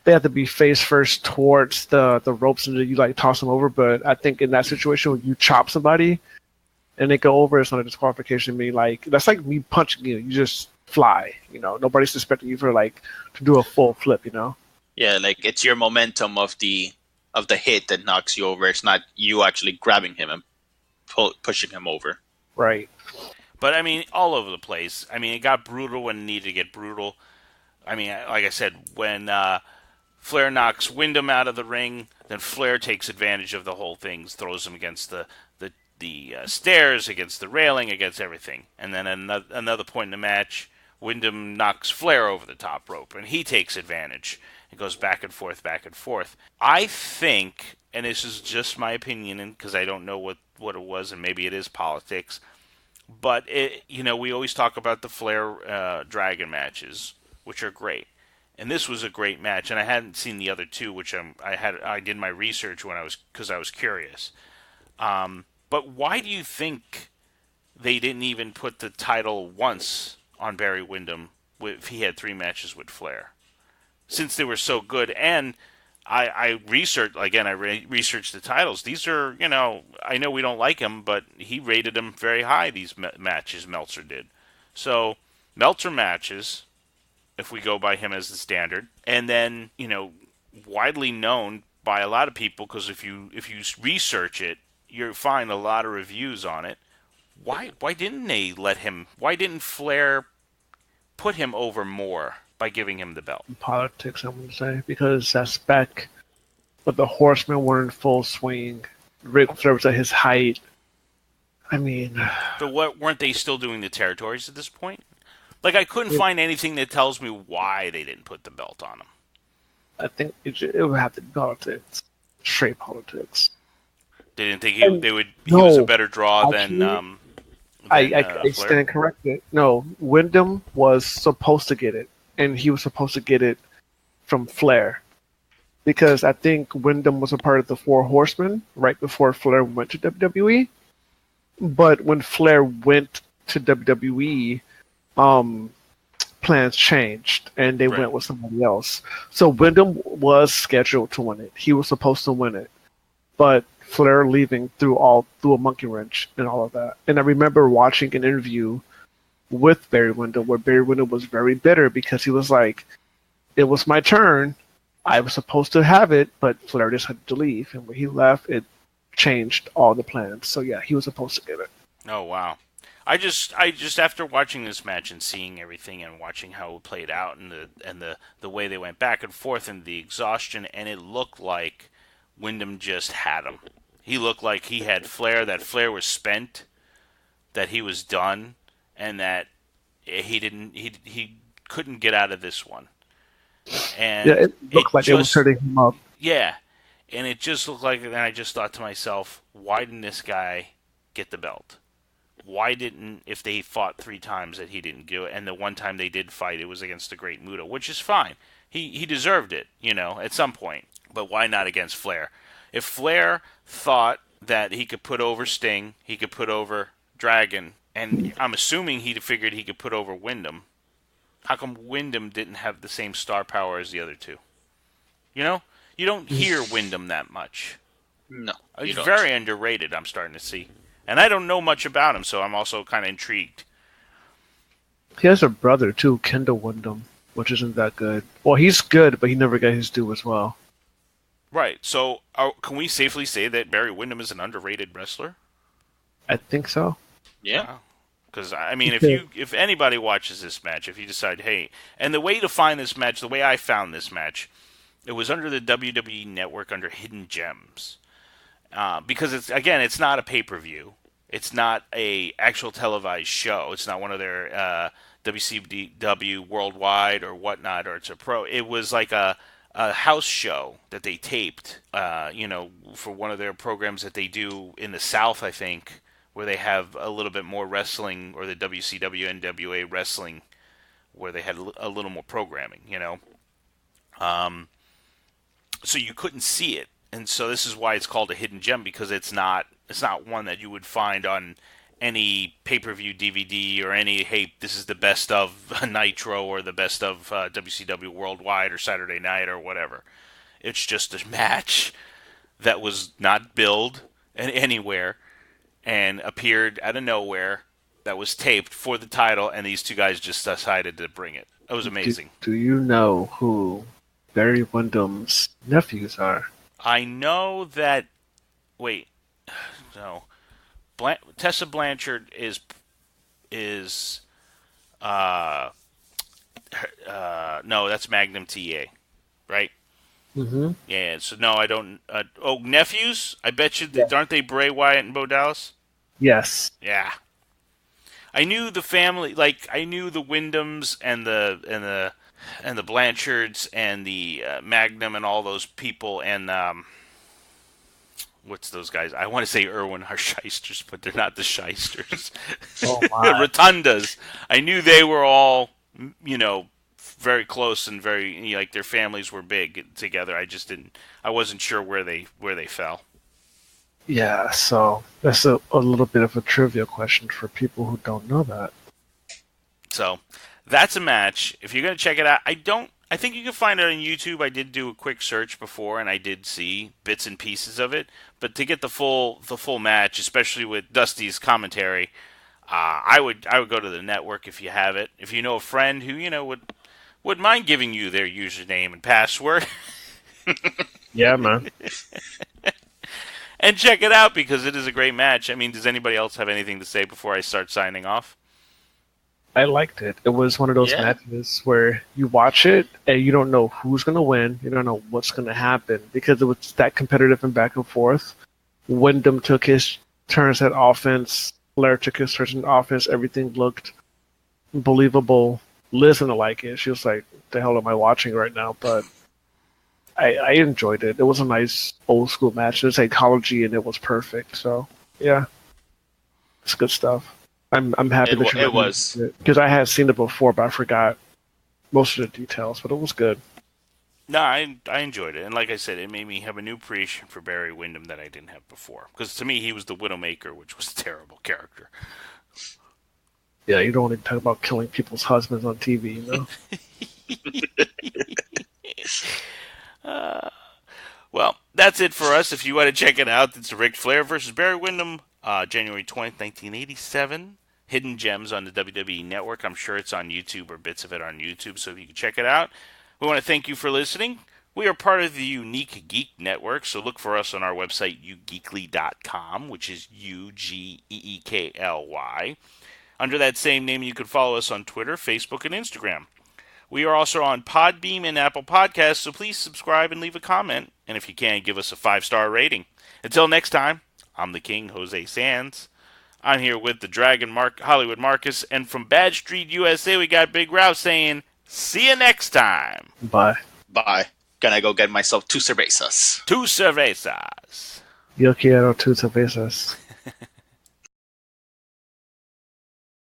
they have to be face first towards the ropes, and then you like toss them over. But I think in that situation, when you chop somebody and they go over, it's not a disqualification. Me like that's like me punching you. You just fly. Nobody's expecting you for like to do a full flip. Yeah, like it's your momentum of the hit that knocks you over. It's not you actually grabbing him and pushing him over. Right. But I mean, all over the place. I mean, it got brutal when it needed to get brutal. I mean, like I said, when Flair knocks Windham out of the ring, then Flair takes advantage of the whole thing, throws him against the stairs, against the railing, against everything. And then another point in the match, Windham knocks Flair over the top rope, and he takes advantage. It goes back and forth, back and forth. I think, and this is just my opinion, because I don't know what it was, and maybe it is politics, but we always talk about the Flair Dragon matches, which are great, and this was a great match. And I hadn't seen the other two, which I did my research because I was curious. But why do you think they didn't even put the title once on Barry Windham if he had three matches with Flair? Since they were so good, and I researched again. Researched the titles. These are, I know we don't like him, but he rated them very high. These matches Meltzer did. So Meltzer matches, if we go by him as the standard, and then widely known by a lot of people, because if you research it, you find a lot of reviews on it. Why didn't they let him? Why didn't Flair put him over more by giving him the belt? Politics, I'm going to say, because that's back, but the Horsemen were in full swing. Ric Flair was at his height. I mean, But what weren't they still doing the territories at this point? Like I couldn't find anything that tells me why they didn't put the belt on him. I think it would have to be politics, straight politics. They didn't think And they would. He no, was a better draw actually, than I Flair. stand corrected. No, Wyndham was supposed to get it, and he was supposed to get it from Flair. Because I think Wyndham was a part of the Four Horsemen right before Flair went to WWE. But when Flair went to WWE, plans changed and they Right. went with somebody else. So Wyndham was scheduled to win it. He was supposed to win it. But Flair leaving threw a monkey wrench and all of that. And I remember watching an interview with Barry Windham where Barry Windham was very bitter because he was like, it was my turn. I was supposed to have it, but Flair decided to leave. And when he left, it changed all the plans. So yeah, he was supposed to get it. Oh wow. I just after watching this match and seeing everything and watching how it played out and the way they went back and forth and the exhaustion, and it looked like Wyndham just had him. He looked like he had Flair, that Flair was spent, that he was done, and that he couldn't get out of this one. And Yeah, it looked like it was just, hurting him up. yeah, and it just looked like, and I just thought to myself, why didn't this guy get the belt? Why didn't, if they fought three times that he didn't do it, and the one time they did fight, it was against the Great Muta, which is fine. He deserved it, at some point. But why not against Flair? If Flair thought that he could put over Sting, he could put over Dragon, and I'm assuming he figured he could put over Windham, how come Windham didn't have the same star power as the other two? You know? You don't hear Windham that much. No, you He's don't. very underrated, I'm starting to see. And I don't know much about him, so I'm also kind of intrigued. He has a brother too, Kendall Windham, which isn't that good. Well, he's good, but he never got his due as well. Right, so can we safely say that Barry Windham is an underrated wrestler? I think so. Yeah. Because, I mean, if anybody watches this match, if you decide, hey, and the way to find this match, the way I found this match, it was under the WWE Network under Hidden Gems. Because, it's not a pay-per-view. It's not a actual televised show. It's not one of their WCW Worldwide or whatnot, or it's a pro. It was like a house show that they taped, for one of their programs that they do in the South, I think, where they have a little bit more wrestling, or the WCW NWA wrestling, where they had a little more programming, so you couldn't see it, and so this is why it's called a hidden gem, because it's not one that you would find on any pay-per-view DVD or any, hey, this is the best of Nitro or the best of WCW Worldwide or Saturday Night or whatever. It's just a match that was not billed anywhere and appeared out of nowhere, that was taped for the title, and these two guys just decided to bring it. It was amazing. Do you know who Barry Windham's nephews are? I know that... Wait. No. Tessa Blanchard is no, that's Magnum TA, right? Mm-hmm. Yeah, so no, I don't... nephews? I bet you... Yeah. Aren't they Bray Wyatt and Bo Dallas? Yes. Yeah. I knew the family, like, I knew the Windhams and the Blanchards and the Magnum and all those people, and what's those guys? I want to say Irwin are shysters, but they're not the shysters. Oh my. Rotundas. I knew they were all, very close and very, like, their families were big together. I wasn't sure where they fell. Yeah, so that's a little bit of a trivia question for people who don't know that. So that's a match. If you're going to check it out, I think you can find it on YouTube. I did do a quick search before, and I did see bits and pieces of it. But to get the full match, especially with Dusty's commentary, I would go to the network if you have it. If you know a friend who would mind giving you their username and password. Yeah, man. And check it out, because it is a great match. I mean, does anybody else have anything to say before I start signing off? I liked it. It was one of those matches where you watch it and you don't know who's going to win. You don't know what's going to happen, because it was that competitive and back and forth. Windham took his turns at offense. Flair took his turns at offense. Everything looked believable. Liz didn't like it. She was like, the hell am I watching right now? But I enjoyed it. It was a nice old school match. There's psychology and it was perfect. So yeah, it's good stuff. I'm happy that you was it, because I had seen it before, but I forgot most of the details. But it was good. No, I enjoyed it, and like I said, it made me have a new appreciation for Barry Windham that I didn't have before. Because to me, he was the Widowmaker, which was a terrible character. Yeah, you don't want to talk about killing people's husbands on TV, you know. Well, that's it for us. If you want to check it out, it's Ric Flair versus Barry Windham, January 20th, 1987. Hidden Gems on the WWE Network. I'm sure it's on YouTube, or bits of it on YouTube, so you can check it out. We want to thank you for listening. We are part of the Unique Geek Network, so look for us on our website, ugeekly.com, which is UGEEKLY. Under that same name, you can follow us on Twitter, Facebook, and Instagram. We are also on Podbeam and Apple Podcasts, so please subscribe and leave a comment. And if you can, give us a 5-star rating. Until next time, I'm the King, Jose Sands. I'm here with the Dragon, Hollywood Marcus. And from Bad Street, USA, we got Big Ralph saying, see you next time. Bye. Bye. Gonna go get myself 2 cervezas. 2 cervezas. Yo quiero 2 cervezas.